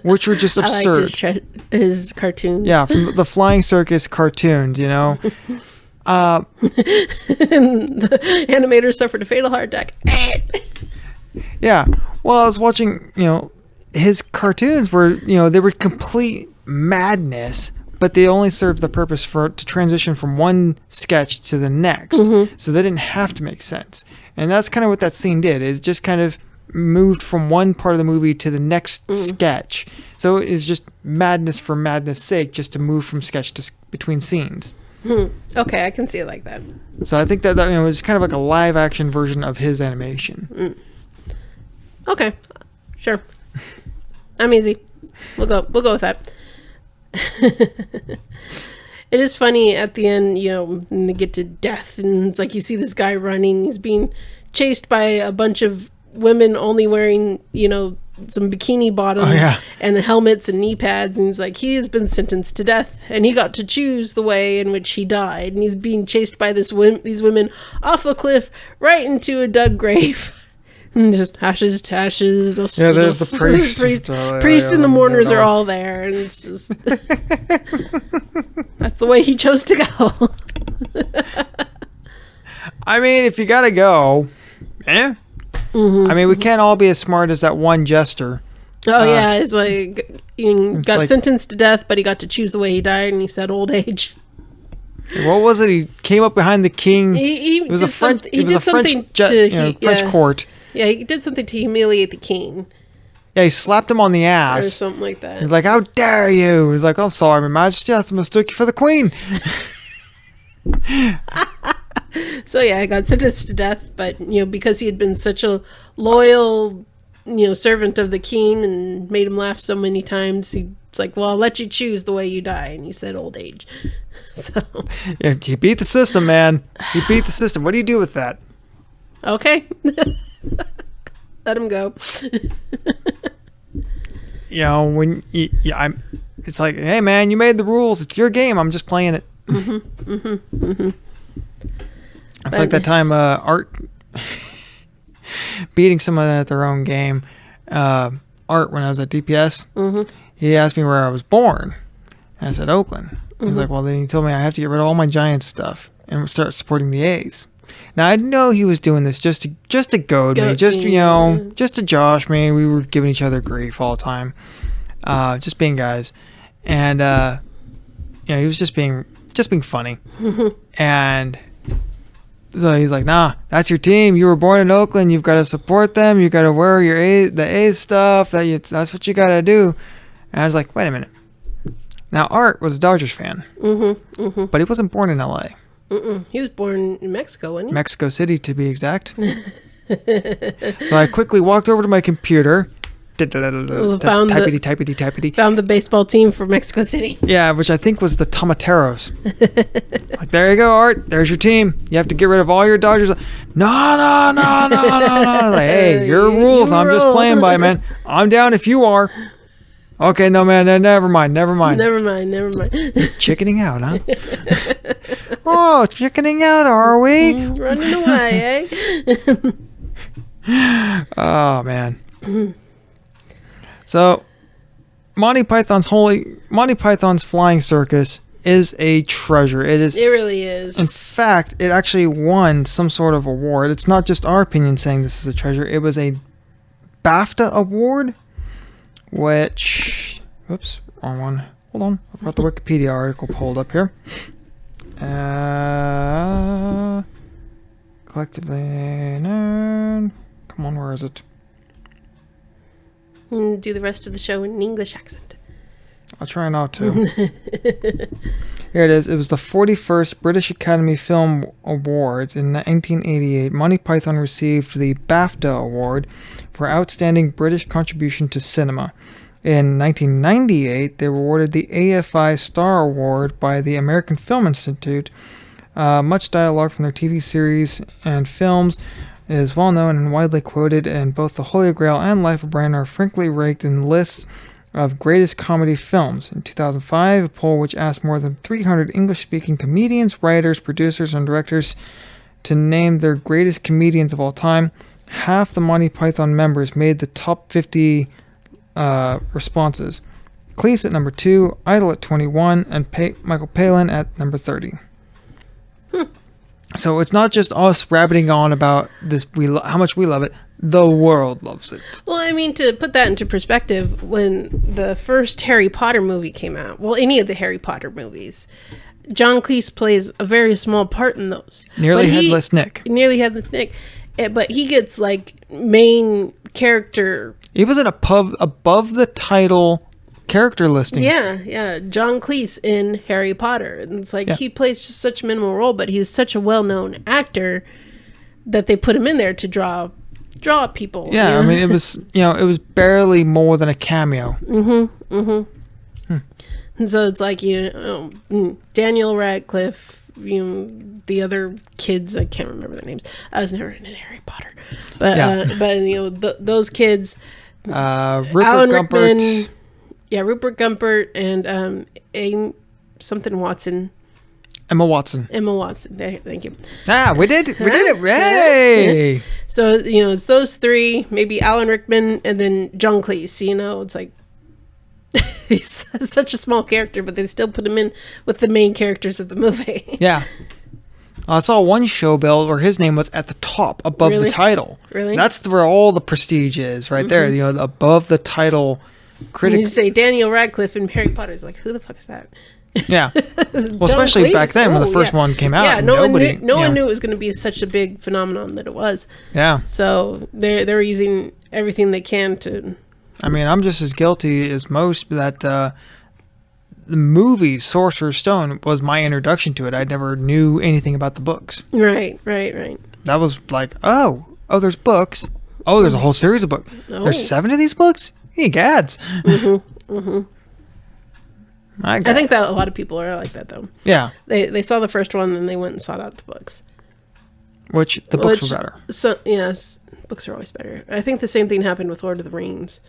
which were just absurd. I liked his cartoons. Yeah, from the Flying Circus cartoons, you know. And the animator suffered a fatal heart attack. Yeah. Well, I was watching, you know, his cartoons were, you know, they were complete madness, but they only served the purpose to transition from one sketch to the next. So they didn't have to make sense. And that's kind of what that scene did. It just kind of moved from one part of the movie to the next sketch. So it was just madness for madness sake, just to move from sketch to between scenes. Okay, I can see it like that. So I think that you know, it's kind of like a live action version of his animation. Okay, sure. I'm easy. We'll go with that. It is funny at the end, you know, when they get to death, and it's like you see this guy running. He's being chased by a bunch of women only wearing, you know, some bikini bottoms and helmets and knee pads, and he's like, he has been sentenced to death, and he got to choose the way in which he died, and he's being chased by these women off a cliff right into a dug grave. And just ashes to ashes. Yeah, there's the priest. Priest and the mourners are all there, and it's just that's the way he chose to go. I mean, if you gotta go, I mean, we can't all be as smart as that one jester. Oh yeah, it's like he got sentenced to death, but he got to choose the way he died, and he said old age. What was it? He came up behind the king. It was a French court. Yeah, he did something to humiliate the king. Yeah, he slapped him on the ass. Or something like that. He's like, how dare you? He's like, oh, sorry, my majesty, I mistook you for the queen. So yeah, I got sentenced to death, but, you know, because he had been such a loyal, you know, servant of the king and made him laugh so many times, he's like, well, I'll let you choose the way you die. And he said old age. So yeah, he beat the system, man. He beat the system. What do you do with that? Okay. Let him go. You know, when it's like, hey man, you made the rules. It's your game. I'm just playing it. It's like that time Art beating someone at their own game. Art, when I was at DPS, he asked me where I was born. And I said Oakland. He was like, well, then he told me I have to get rid of all my Giants stuff and start supporting the A's. Now I know he was doing this just to goad me, just to josh me. We were giving each other grief all the time, just being guys, and you know, he was just being funny. And so he's like, nah, that's your team. You were born in Oakland. You've got to support them. You got to wear the A's stuff. That's what you got to do. And I was like, wait a minute. Now Art was a Dodgers fan, but he wasn't born in LA. He was born in Mexico, wasn't he? Mexico City, to be exact. So I quickly walked over to my computer. Typity. Found the baseball team for Mexico City. Yeah, which I think was the Tomateros. Like, there you go, Art. There's your team. You have to get rid of all your Dodgers. No. Like, hey, your rules. I'm just playing by, man. I'm down if you are. Okay, no, man. Never mind. Chickening out, huh? Oh, chickening out, are we? Running away, eh? Oh, man. So, Monty Python's Flying Circus is a treasure. It really is. In fact, it actually won some sort of award. It's not just our opinion saying this is a treasure. It was a BAFTA award, which... Oops, wrong one. Hold on. I've got the Wikipedia article pulled up here. Collectively known... Come on, where is it? Do the rest of the show in an English accent. I'll try not to. Here it is. It was the 41st British Academy Film Awards. In 1988, Monty Python received the BAFTA Award for Outstanding British Contribution to Cinema. In 1998, they were awarded the AFI Star Award by the American Film Institute. Much dialogue from their TV series and films is well known and widely quoted, and both The Holy Grail and Life of Brian are frequently ranked in lists of greatest comedy films. In 2005, a poll which asked more than 300 English-speaking comedians, writers, producers, and directors to name their greatest comedians of all time half the Monty Python members made the top 50 responses. Cleese at number 2, Idol at 21, and Michael Palin at number 30. So it's not just us rabbiting on about this, how much we love it. The world loves it. Well, I mean, to put that into perspective, when the first Harry Potter movie came out, well, any of the Harry Potter movies, John Cleese plays a very small part in those. Nearly Headless Nick. But he gets like main character. He was above the title character listing. Yeah. John Cleese in Harry Potter. And it's like he plays just such a minimal role, but he's such a well-known actor that they put him in there to draw people. Yeah, you know? I mean, it was barely more than a cameo. And so it's like, Daniel Radcliffe, the other kids, I can't remember their names. I was never in Harry Potter. But those kids, Rupert Alan Gumpert. Rickman, Rupert Gumpert, and Watson. Emma Watson. Thank you. We did it. Ray. Yeah. So, it's those three, maybe Alan Rickman, and then John Cleese. It's like, he's such a small character, but they still put him in with the main characters of the movie. Yeah. I saw one show bill where his name was at the top, above the title. Really? That's where all the prestige is, right there. Above the title. You say Daniel Radcliffe in Harry Potter. It's like, who the fuck is that? Yeah. Well, especially back then when the first one came out. Yeah, no one knew it was going to be such a big phenomenon that it was. Yeah. So they were using everything they can to... I mean, I'm just as guilty as most that the movie Sorcerer's Stone was my introduction to it. I never knew anything about the books. Right. That was like, oh, there's books. Oh, there's a whole series of books. Oh. There's 7 of these books? Hey, gads. I think that a lot of people are like that, though. Yeah. They saw the first one, then they went and sought out the books. Which the books were better. So, yes, books are always better. I think the same thing happened with Lord of the Rings.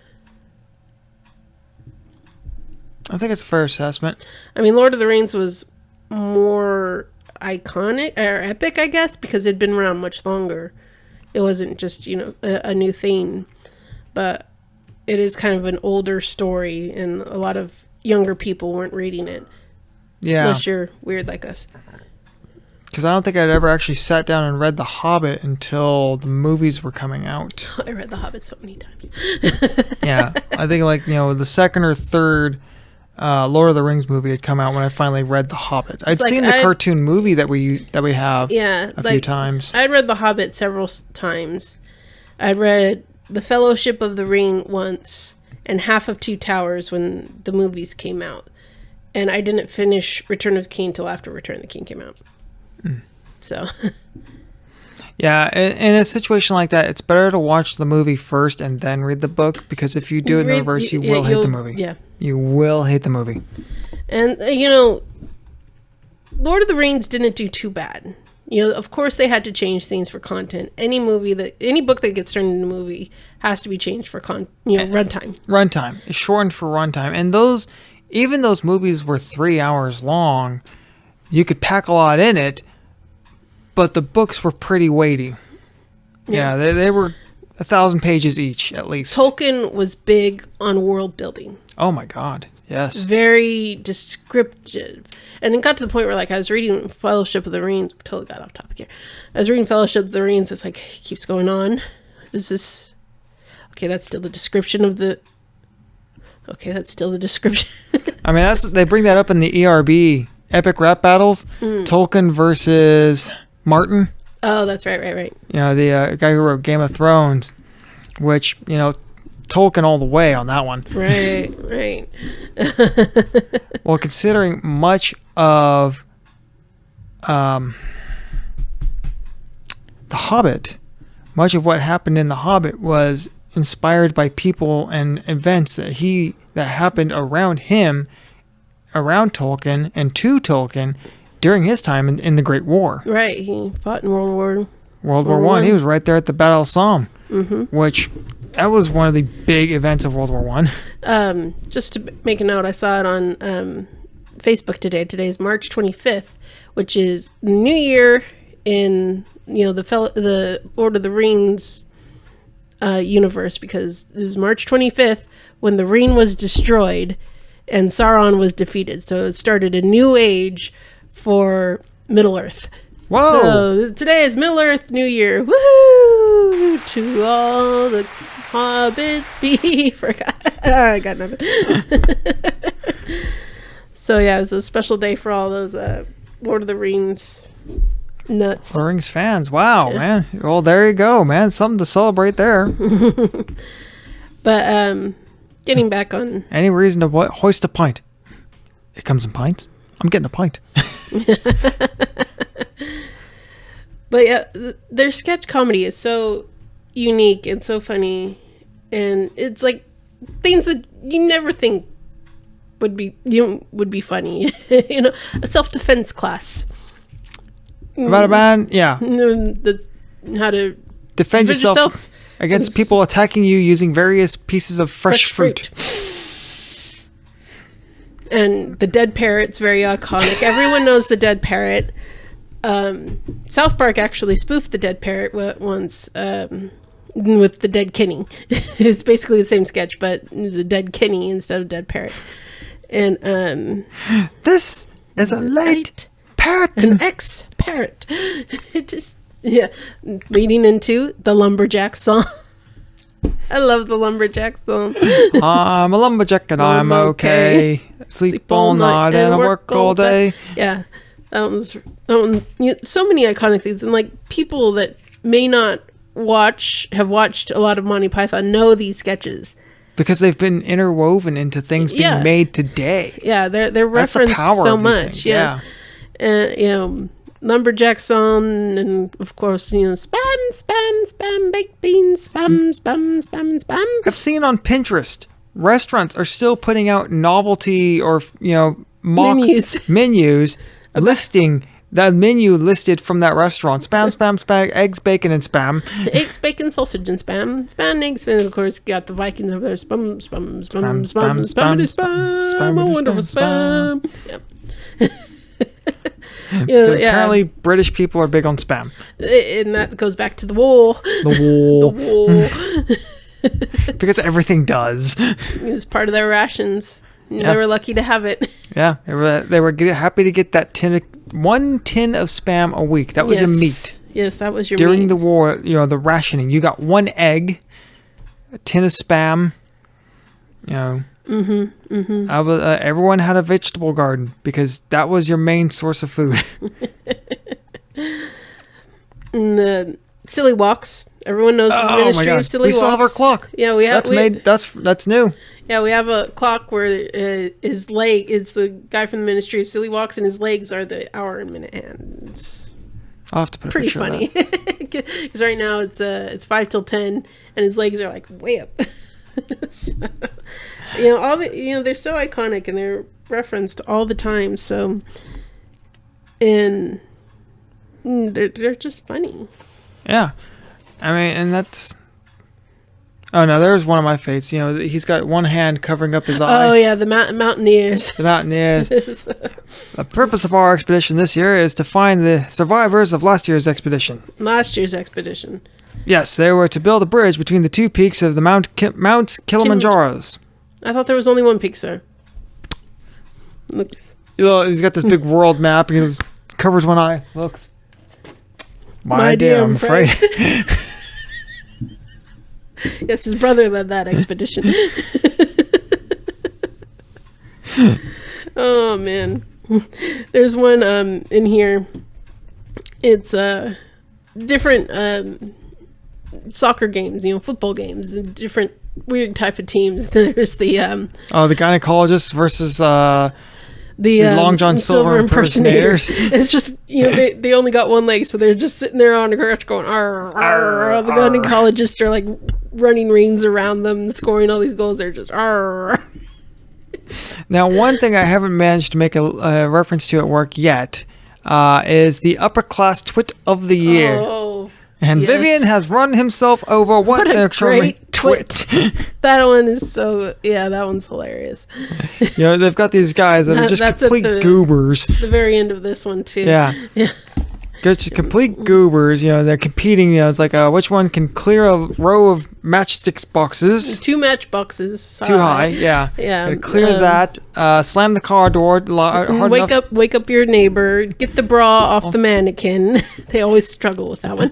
I think it's a fair assessment. I mean, Lord of the Rings was more iconic or epic, I guess, because it'd been around much longer. It wasn't just, a new thing. But it is kind of an older story, and a lot of younger people weren't reading it. Yeah. Unless you're weird like us. Because I don't think I'd ever actually sat down and read The Hobbit until the movies were coming out. I read The Hobbit so many times. Yeah. I think the second or third Lord of the Rings movie had come out when I finally read The Hobbit. I'd seen the cartoon movie that we have a few times. I'd read The Hobbit several times. I'd read The Fellowship of the Ring once and half of Two Towers when the movies came out. And I didn't finish Return of the King until after Return of the King came out. So... Yeah, in a situation like that, it's better to watch the movie first and then read the book, because if you do it in reverse, you will hate the movie. Yeah. You will hate the movie. And, Lord of the Rings didn't do too bad. Of course they had to change things for content. Any book that gets turned into a movie has to be changed for runtime. Runtime. It's shortened for runtime. And even those movies were 3 hours long. You could pack a lot in it, but the books were pretty weighty. Yeah, they were 1,000 pages each, at least. Tolkien was big on world building. Oh my God, yes. Very descriptive. And it got to the point where, I was reading Fellowship of the Ring. Totally got off topic here. I was reading Fellowship of the Rings. It's like, keeps going on. Okay, that's still the description of the... Okay, that's still the description. I mean, they bring that up in the ERB, Epic Rap Battles. Tolkien versus... Martin. Oh, that's right. The guy who wrote Game of Thrones, which, Tolkien all the way on that one. Right. Well, considering much of The Hobbit, much of what happened in The Hobbit was inspired by people and events that happened around him, around Tolkien, and to Tolkien, during his time in the Great War. Right, he fought in World War One. He was right there at the Battle of Somme, which that was one of the big events of World War One. Just to make a note, I saw it on Facebook today. Today is March 25th, which is New Year in the Lord of the Rings universe, because it was March 25th when the ring was destroyed and Sauron was defeated. So it started a new age for Middle Earth. Whoa! So today is Middle Earth New Year. Woo! To all the hobbits be forgot. I got nothing. So yeah, it's a special day for all those Lord of the Rings nuts. Lord of the Rings fans. Wow, man. Well, there you go, man. Something to celebrate there. But getting back on... Any reason to hoist a pint? It comes in pints. I'm getting a pint. But yeah, their sketch comedy is so unique and so funny, and it's like things that you never think would be funny. You know, a self-defense class About a man, yeah. That's how to defend yourself against people attacking you using various pieces of fresh fruit. And the dead parrot's very iconic. Everyone knows the dead parrot. South Park actually spoofed the dead parrot once with the dead Kenny. It's basically the same sketch, but it was a dead Kenny instead of dead parrot. And this is a late parrot, an ex-parrot. It just leading into the lumberjack song. I love the lumberjack song. I'm a lumberjack and I'm okay. Sleep all night and I work all day. Yeah. That one, so many iconic things, and like people that may not have watched a lot of Monty Python know these sketches because they've been interwoven into things being made today. Yeah, they're referenced so much. Yeah. And lumberjack song, and of course spam baked beans, spam. I've seen on Pinterest restaurants are still putting out novelty or mock menus. Listing that menu listed from that restaurant. Spam, eggs, bacon, and spam. Eggs, bacon, sausage, and spam. Spam, eggs, and of course, got the Vikings over there. Spam, a wonderful spam. Yeah. Apparently, British people are big on spam. And that goes back to the war. The war. Because everything does. It's part of their rations. They were lucky to have it. Yeah, they were happy to get that one tin of spam a week. That was your meat. Yes, that was your during meat. the war. The rationing. You got one egg, a tin of spam. Everyone had a vegetable garden because that was your main source of food. And the silly walks. Everyone knows the Ministry of Silly Walks. We still have our clock. Yeah, we have. That's new. Yeah, we have a clock where his leg is the guy from the Ministry of Silly Walks, and his legs are the hour and minute hands. I'll have to put a pretty picture funny because right now it's 5 till 10, and his legs are like way up. So, they're so iconic and they're referenced all the time. So, and they're just funny. Yeah, I mean, and that's. Oh no, there's one of my fates. He's got one hand covering up his eye. Oh yeah, the mountaineers. The mountaineers. The purpose of our expedition this year is to find the survivors of last year's expedition. Yes, they were to build a bridge between the two peaks of the Mounts Kilimanjaros. I thought there was only one peak, sir. Looks. He's got this big world map. He covers one eye. Looks. My idea, I'm afraid. Yes, his brother led that expedition. Oh man, there's one in here. It's different soccer games, football games, different weird type of teams. There's the the gynecologist versus the Long John Silver impersonators. It's just they only got one leg, so they're just sitting there on the couch going arr, arr. The gynecologists are like running rings around them and scoring all these goals. They're just arr. Now, one thing I haven't managed to make a reference to at work yet is the upper class twit of the year. Oh, and yes. Vivian has run himself over. What a great twit. That one is that one's hilarious. They've got these guys that are just complete goobers. The very end of this one too. Yeah. Just complete goobers. They're competing. It's like which one can clear a row of matchsticks boxes. 2 matchboxes. Too high. Yeah. Yeah. Clear that. Slam the car door. Hard wake up your neighbor. Get the bra off the mannequin. They always struggle with that one.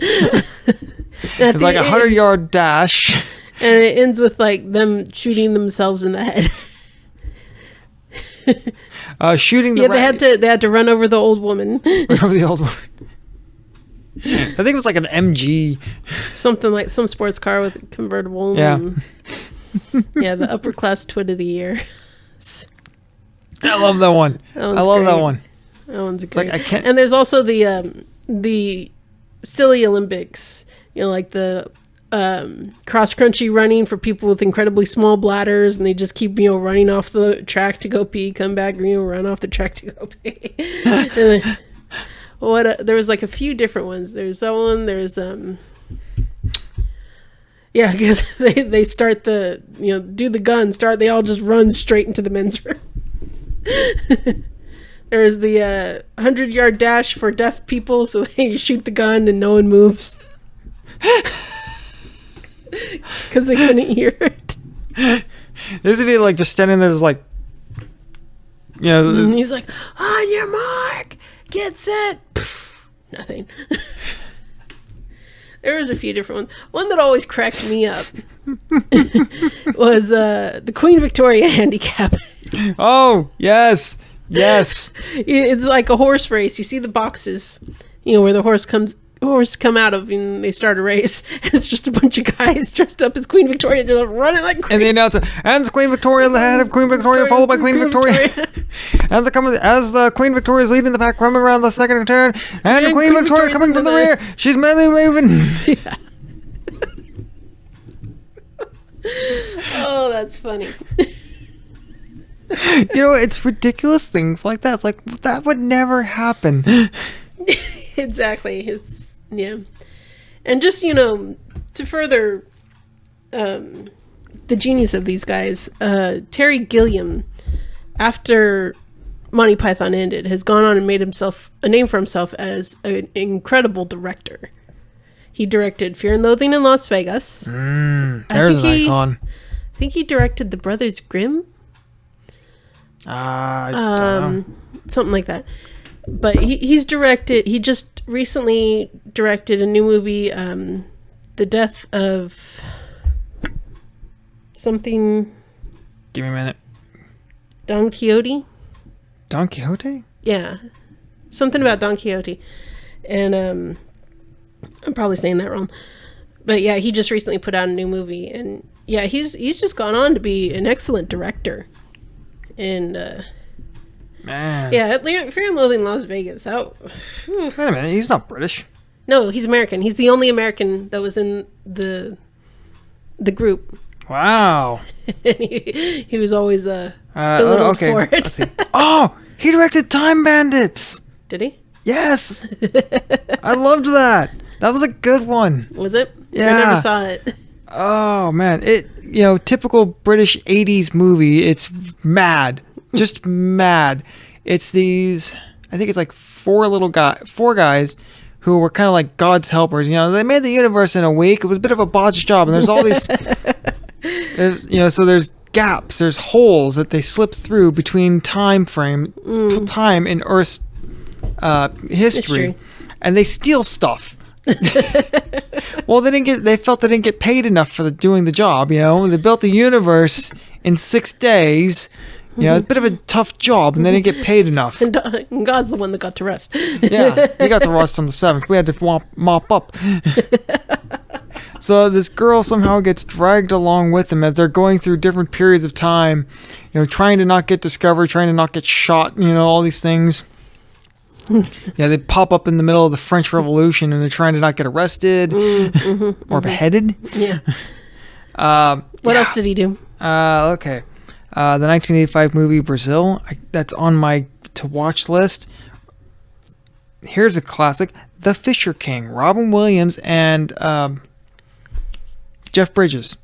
It's like a 100-yard dash. And it ends with like them shooting themselves in the head. Shooting the they had to run over the old woman. Run over the old woman. I think it was like an MG. Something like some sports car with a convertible. Yeah. Yeah, the upper class twit of the year. I love that one. That one. That one's great. It's like I can't. And there's also the silly Olympics. Like the cross country running for people with incredibly small bladders, and they just keep running off the track to go pee, come back, run off the track to go pee. And there was like a few different ones. There's that one. There's because they start do the gun start. They all just run straight into the men's room. There's the 100-yard dash for deaf people, so they shoot the gun and no one moves. Because they couldn't hear it. Isn't he like just standing there, just like, and he's like, on your mark, get set. Nothing. There was a few different ones. One that always cracked me up was the Queen Victoria handicap. Oh, yes. It's like a horse race. You see the boxes, where the horse come out of, and they start a race, and it's just a bunch of guys dressed up as Queen Victoria just running like crazy. And they announce it, and Queen Victoria, the head of Queen Victoria, followed by Queen Victoria. As the Queen Victoria is leading the pack, coming around the second turn, and Queen Victoria coming from the rear. She's madly moving. Yeah. Oh, that's funny. It's ridiculous things like that. It's like, that would never happen. Exactly. And just to further the genius of these guys, Terry Gilliam, after Monty Python ended, has gone on and made himself a name for himself as an incredible director. He directed Fear and Loathing in Las Vegas. There's an icon. I think he directed The Brothers Grimm. I don't know. Something like that. But he just recently directed a new movie, The Death of something. Give me a minute. Don Quixote? Don Quixote? Yeah. Something about Don Quixote. And I'm probably saying that wrong. But yeah, he just recently put out a new movie, and yeah, he's just gone on to be an excellent director. And man. Yeah, Fear and Loathing in Las Vegas. Wait a minute, he's not British. No, he's American. He's the only American that was in the group. Wow. And he was always belittled for it. Let's see. Oh, he directed Time Bandits. Did he? Yes. I loved that. That was a good one. Was it? Yeah. I never saw it. Oh man, typical British 80s movie. It's mad. Just mad. It's these, I think it's like four guys who were kind of like God's helpers. They made the universe in a week. It was a bit of a botched job, and there's all these so there's gaps, there's holes that they slip through between time in Earth's history, and they steal stuff. Well, they felt they didn't get paid enough for doing the job. They built the universe in 6 days. It's a bit of a tough job, and they didn't get paid enough. And God's the one that got to rest. Yeah, he got to rest on the 7th. We had to mop up. So this girl somehow gets dragged along with them as they're going through different periods of time, trying to not get discovered, trying to not get shot, all these things. Yeah, they pop up in the middle of the French Revolution, and they're trying to not get arrested or beheaded. Yeah. What else did he do? Okay. The 1985 movie Brazil, that's on my to-watch list. Here's a classic, The Fisher King, Robin Williams and Jeff Bridges.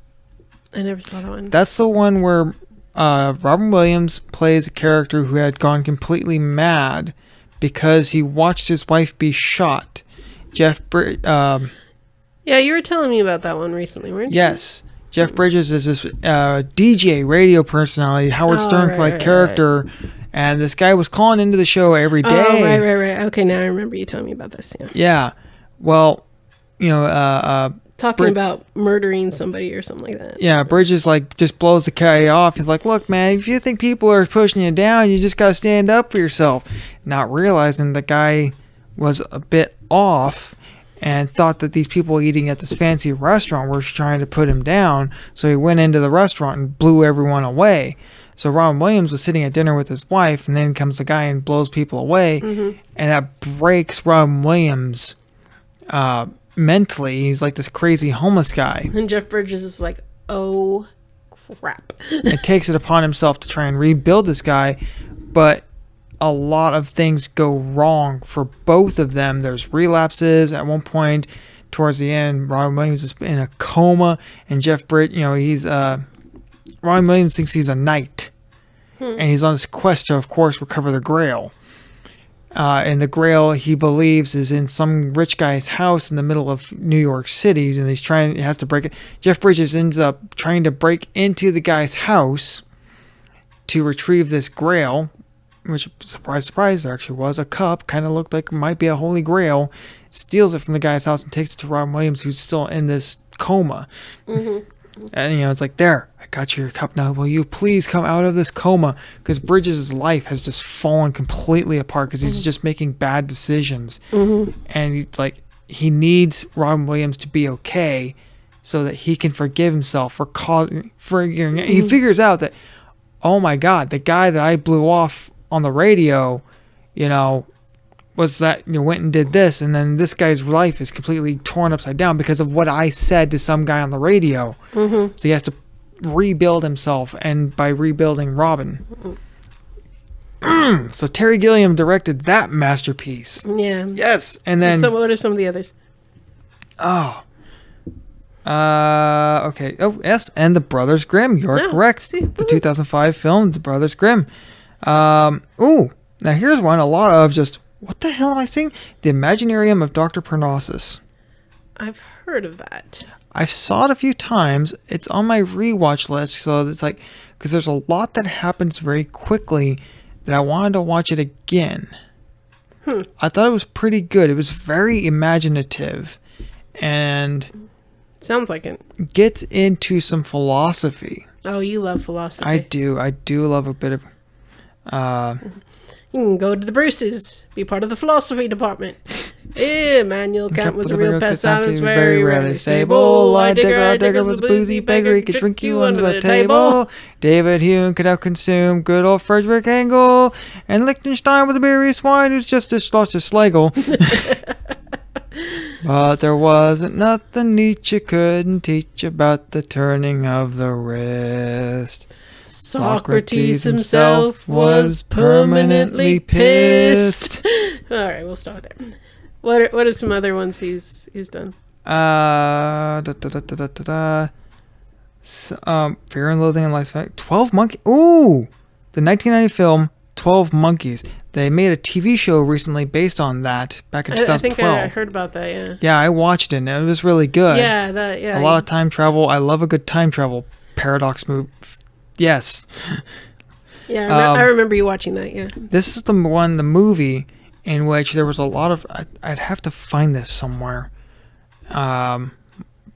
I never saw that one. That's the one where Robin Williams plays a character who had gone completely mad because he watched his wife be shot. Yeah, you were telling me about that one recently, weren't you? Yes. Jeff Bridges is this DJ radio personality, Howard Stern-like character, and this guy was calling into the show every day. Oh, right. Okay, now I remember you telling me about this. Yeah. Well, talking about murdering somebody or something like that. Yeah, Bridges just blows the guy off. He's like, look, man, if you think people are pushing you down, you just got to stand up for yourself. Not realizing the guy was a bit off and thought that these people eating at this fancy restaurant were trying to put him down. So he went into the restaurant and blew everyone away. So Robin Williams was sitting at dinner with his wife, and then comes the guy and blows people away. Mm-hmm. And that breaks Robin Williams mentally. He's like this crazy homeless guy. And Jeff Bridges is like, oh, crap. It takes it upon himself to try and rebuild this guy. But a lot of things go wrong for both of them. There's relapses at one point. Towards the end, Robin Williams is in a coma, and Jeff Bridges, Robin Williams thinks he's a knight, and he's on this quest to, of course, recover the Grail. And the Grail, he believes, is in some rich guy's house in the middle of New York City, and he has to break it. Jeff Bridges ends up trying to break into the guy's house to retrieve this Grail, which, surprise, surprise, there actually was a cup, kind of looked like it might be a holy Grail, steals it from the guy's house and takes it to Robin Williams, who's still in this coma. Mm-hmm. And, it's like, there, I got your cup now. Will you please come out of this coma? Because Bridges' life has just fallen completely apart because he's just making bad decisions. Mm-hmm. And it's like, he needs Robin Williams to be okay so that he can forgive himself for he figures out that, oh my God, the guy that I blew off on the radio, was that went and did this, and then this guy's life is completely torn upside down because of what I said to some guy on the radio. Mm-hmm. So he has to rebuild himself, and by rebuilding Robin. Mm-hmm. So Terry Gilliam directed that masterpiece. Yeah. Yes, and then what are some of the others? Oh. Okay. Oh, yes, and The Brothers Grimm. You're correct. The 2005 film, The Brothers Grimm. Now here's one. A lot of just, what the hell am I saying? The Imaginarium of Dr. Parnassus. I've heard of that. I saw it a few times. It's on my rewatch list, so it's like, because there's a lot that happens very quickly that I wanted to watch it again. I thought it was pretty good. It was very imaginative, and sounds like it. Gets into some philosophy. Oh, you love philosophy. I do love a bit of. You can go to the Bruces, be part of the philosophy department. Immanuel Kant was a real peasant, was very rarely stable. Digger was a boozy beggar, he could drink you under the table. David Hume could have consumed good old Frederick Engel, and Liechtenstein was a beery swine who's just lost his Schlegel. But there wasn't nothing Nietzsche couldn't teach about the turning of the wrist. Socrates himself was permanently pissed. All right, we'll start there. What are some other ones he's done? Fear and Loathing in Las Vegas. 12 Monkeys. Ooh, the 1990 film 12 Monkeys. They made a TV show recently based on that back in 2012. I think I heard about that. Yeah. Yeah, I watched it. And it was really good. Yeah, a lot of time travel. I love a good time travel paradox movie. Yes. Yeah, I remember you watching that, yeah. This is the movie in which there was a lot of... I'd have to find this somewhere. Well,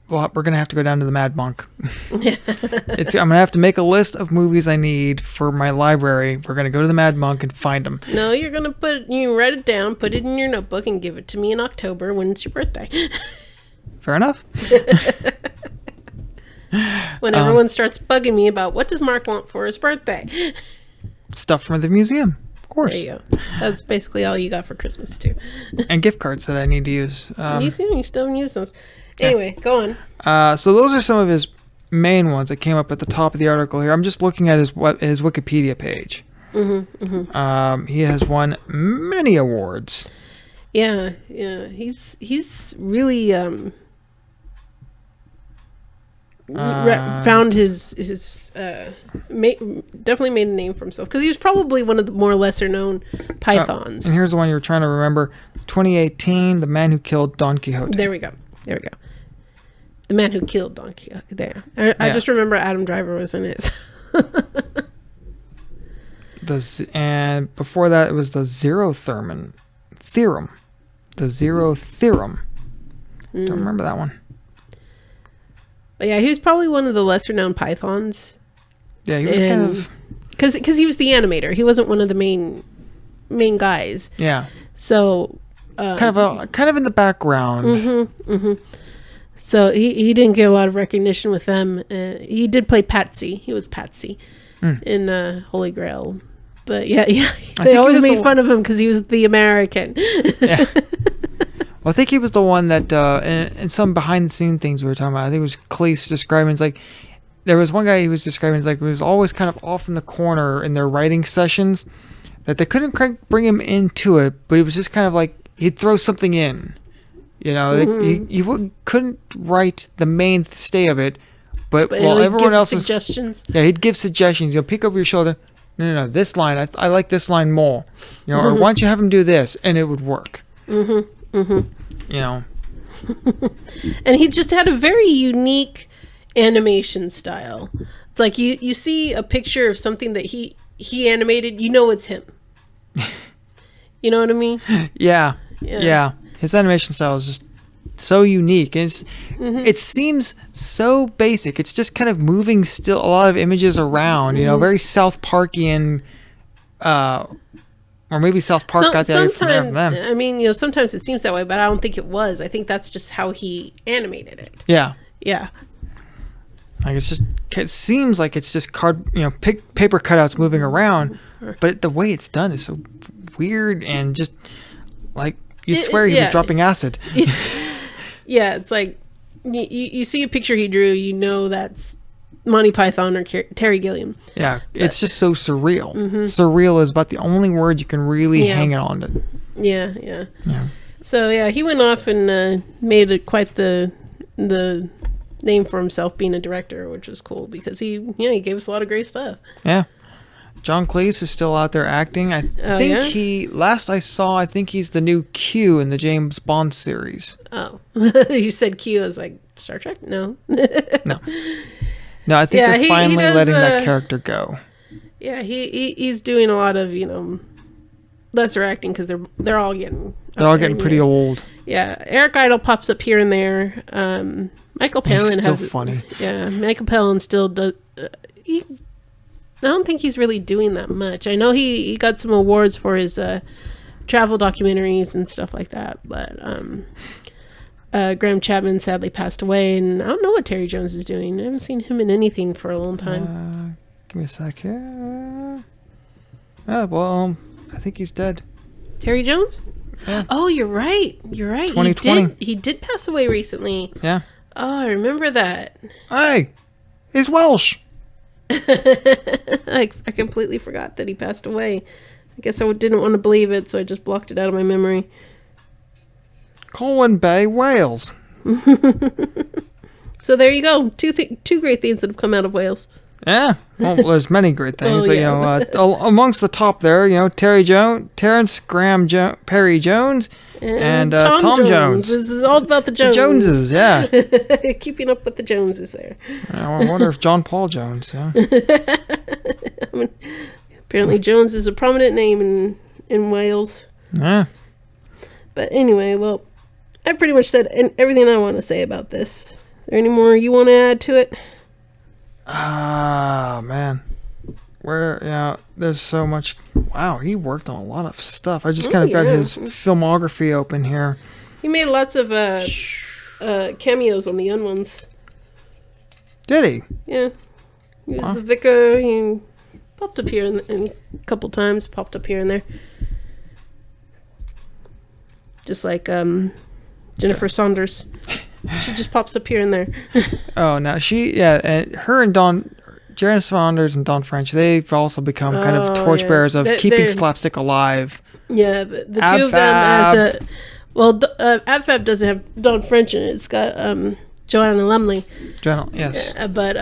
we're going to have to go down to the Mad Monk. I'm going to have to make a list of movies I need for my library. We're going to go to the Mad Monk and find them. No, you're going to write it down, put it in your notebook, and give it to me in October when it's your birthday. Fair enough. When everyone starts bugging me about what does Mark want for his birthday? Stuff from the museum, of course. There you go. That's basically all you got for Christmas, too. And gift cards that I need to use. You still haven't used those. Anyway, go on. So those are some of his main ones that came up at the top of the article here. I'm just looking at his Wikipedia page. Mm-hmm, mm-hmm. He has won many awards. Yeah. He's really... found definitely made a name for himself, because he was probably one of the more lesser known pythons. And here's the one you were trying to remember: 2018, The Man Who Killed Don Quixote. There we go. The Man Who Killed Don Quixote. There. I just remember Adam Driver was in it. And before that, it was the Zero Theorem. The Zero Theorem. Don't remember that one. But yeah, he was probably one of the lesser known pythons. Yeah, he was kind of, because he was the animator. He wasn't one of the main guys. Yeah. So kind of in the background. So he didn't get a lot of recognition with them. He did play Patsy. He was Patsy in Holy Grail. But yeah, they always made fun of him because he was the American. Yeah. Well, I think he was the one that, in some behind-the-scene things we were talking about, I think it was Cleese describing, it's like, there was one guy he was describing, it's like, he was always kind of off in the corner in their writing sessions, that they couldn't bring him into it, but he was just kind of like, he'd throw something in. You know, he couldn't write the mainstay of it, but while everyone else suggestions. Yeah, he'd give suggestions. Peek over your shoulder. No, this line, I like this line more. You know, or why don't you have him do this, and it would work. You know. And he just had a very unique animation style. It's like you see a picture of something that he animated, you know it's him. You know what I mean? Yeah. His animation style is just so unique. And it seems so basic. It's just kind of moving still a lot of images around, you know, very South Parkian, or maybe South Park got that from them. I mean, you know, sometimes it seems that way, but I don't think it was. I think that's just how he animated it. Yeah. Like it seems like it's just paper cutouts moving around, but the way it's done is so weird and just like you'd swear he was dropping acid. Yeah, it's like you see a picture he drew, you know that's Monty Python or Terry Gilliam. Yeah, it's just so surreal. Surreal is about the only word you can really hang it on to. Yeah. So yeah, he went off and made it quite the name for himself being a director, which was cool because he gave us a lot of great stuff. Yeah. John Cleese is still out there acting. I think last I saw, I think he's the new Q in the James Bond series. Oh. You said Q, I was like, Star Trek? No. No, I think they're finally letting that character go. Yeah, he's doing a lot of, lesser acting because they're all getting pretty old. Yeah, Eric Idle pops up here and there. Michael Palin still funny. Yeah, Michael Palin still does. I don't think he's really doing that much. I know he got some awards for his travel documentaries and stuff like that, but Graham Chapman sadly passed away, and I don't know what Terry Jones is doing. I haven't seen him in anything for a long time. Give me a sec here. I think he's dead. Terry Jones? Yeah. Oh, you're right. 2020. He did pass away recently. Yeah. Oh, I remember that. Hey, he's Welsh. I completely forgot that he passed away. I guess I didn't want to believe it, so I just blocked it out of my memory. Colwyn Bay, Wales. So there you go. Two great things that have come out of Wales. Yeah. Well, there's many great things, but amongst the top there, Terrence Graham Perry Jones, and Tom Jones. This is all about the Joneses. The Joneses, yeah. Keeping up with the Joneses there. I wonder if John Paul Jones. Yeah. I mean, apparently Jones is a prominent name in Wales. Yeah. But anyway, well, I pretty much said everything I want to say about this. Is there any more you want to add to it? Man. There's so much. Wow, he worked on a lot of stuff. I just kind of got his filmography open here. He made lots of cameos on the Young Ones. Did he? Yeah. He was the vicar. He popped up here and a couple times, popped up here and there. Just like Jennifer Saunders. She just pops up here and there. Oh, no. Her and Jennifer Saunders and Don French, they've also become kind of torchbearers of keeping slapstick alive. Yeah, the two of them as a... Well, AbFab doesn't have Don French in it. It's got Joanna Lumley. Yes. But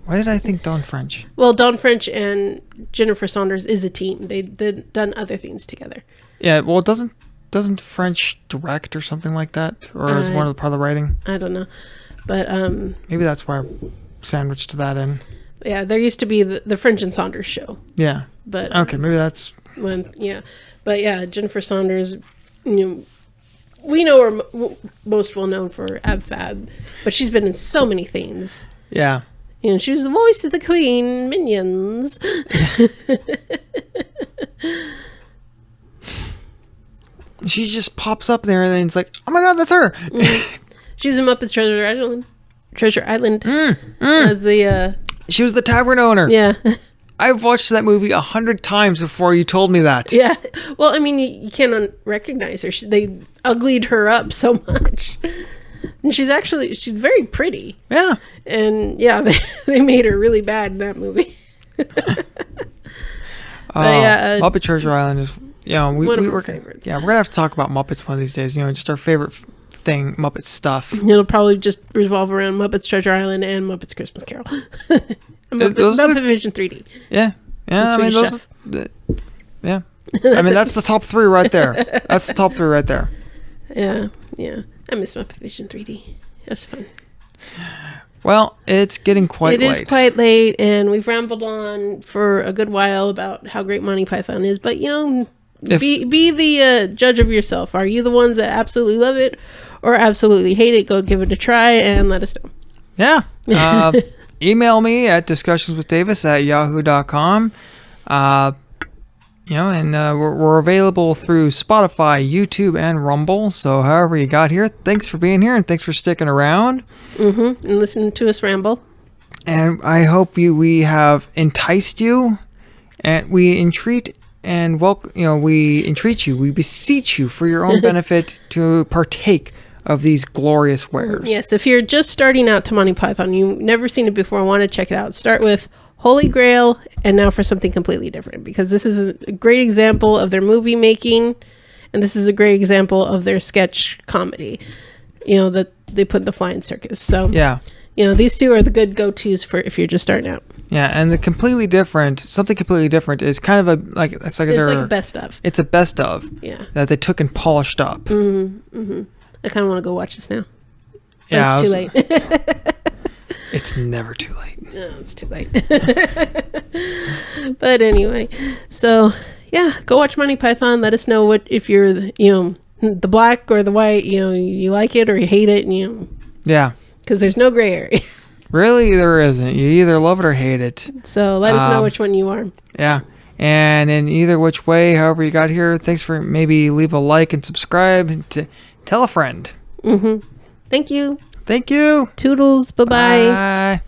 Why did I think Dawn French? well, Dawn French and Jennifer Saunders is a team. They've done other things together. Yeah. Well, doesn't French direct or something like that, or is one of the part of the writing? I don't know, but maybe that's why I sandwiched that in. yeah, there used to be the French and Saunders show. Yeah. But Okay, maybe that's but yeah, Jennifer Saunders, we know her most well known for Ab Fab, but she's been in so many things. Yeah. And she was the voice of the Queen, Minions. She just pops up there and then it's like, oh my god, that's her. She was in Muppets Treasure Island as the she was the tavern owner. yeah. I've watched that movie 100 times before you told me that. Yeah. Well, I mean, you can't recognize her. They uglied her up so much. And she's very pretty. Yeah. And yeah, they made her really bad in that movie. Muppet Treasure Island is, one of our favorites. Yeah, we're going to have to talk about Muppets one of these days. Just our favorite thing, Muppet stuff. It'll probably just revolve around Muppets Treasure Island and Muppets Christmas Carol. Muppet Vision 3D. Yeah. Yeah, I mean, yeah. I mean, that's the top three right there. That's the top three right there. Yeah. I miss Muppet Vision 3D. It was fun. Well, it's getting quite late. It is quite late, and we've rambled on for a good while about how great Monty Python is, but, be the judge of yourself. Are you the ones that absolutely love it or absolutely hate it? Go give it a try and let us know. Yeah. Email me at discussionswithdavis@yahoo.com. We're available through Spotify, YouTube, and Rumble. So however you got here, thanks for being here and thanks for sticking around. And listening to us ramble. And I hope we have enticed you, and we entreat you. We beseech you for your own benefit to partake of these glorious wares. Yes, if you're just starting out to Monty Python, you've never seen it before, want to check it out, start with Holy Grail, and now for something completely different, because this is a great example of their movie making, and this is a great example of their sketch comedy, that they put in the Flying Circus. So yeah, these two are the good go-tos for if you're just starting out. Yeah, and something completely different is kind of it's like a best of. It's a best of. Yeah, that they took and polished up. I kind of want to go watch this now. Yeah, it's too late. It's never too late. No, it's too late. But anyway, so yeah, go watch Monty Python. Let us know if you're the black or the white. You like it or you hate it. Yeah, because there's no gray area. Really, there isn't. You either love it or hate it. So let us know which one you are. Yeah. And in either which way, however you got here, thanks for maybe leave a like and subscribe and tell a friend. Thank you. Thank you. Toodles. Bye-bye. Bye.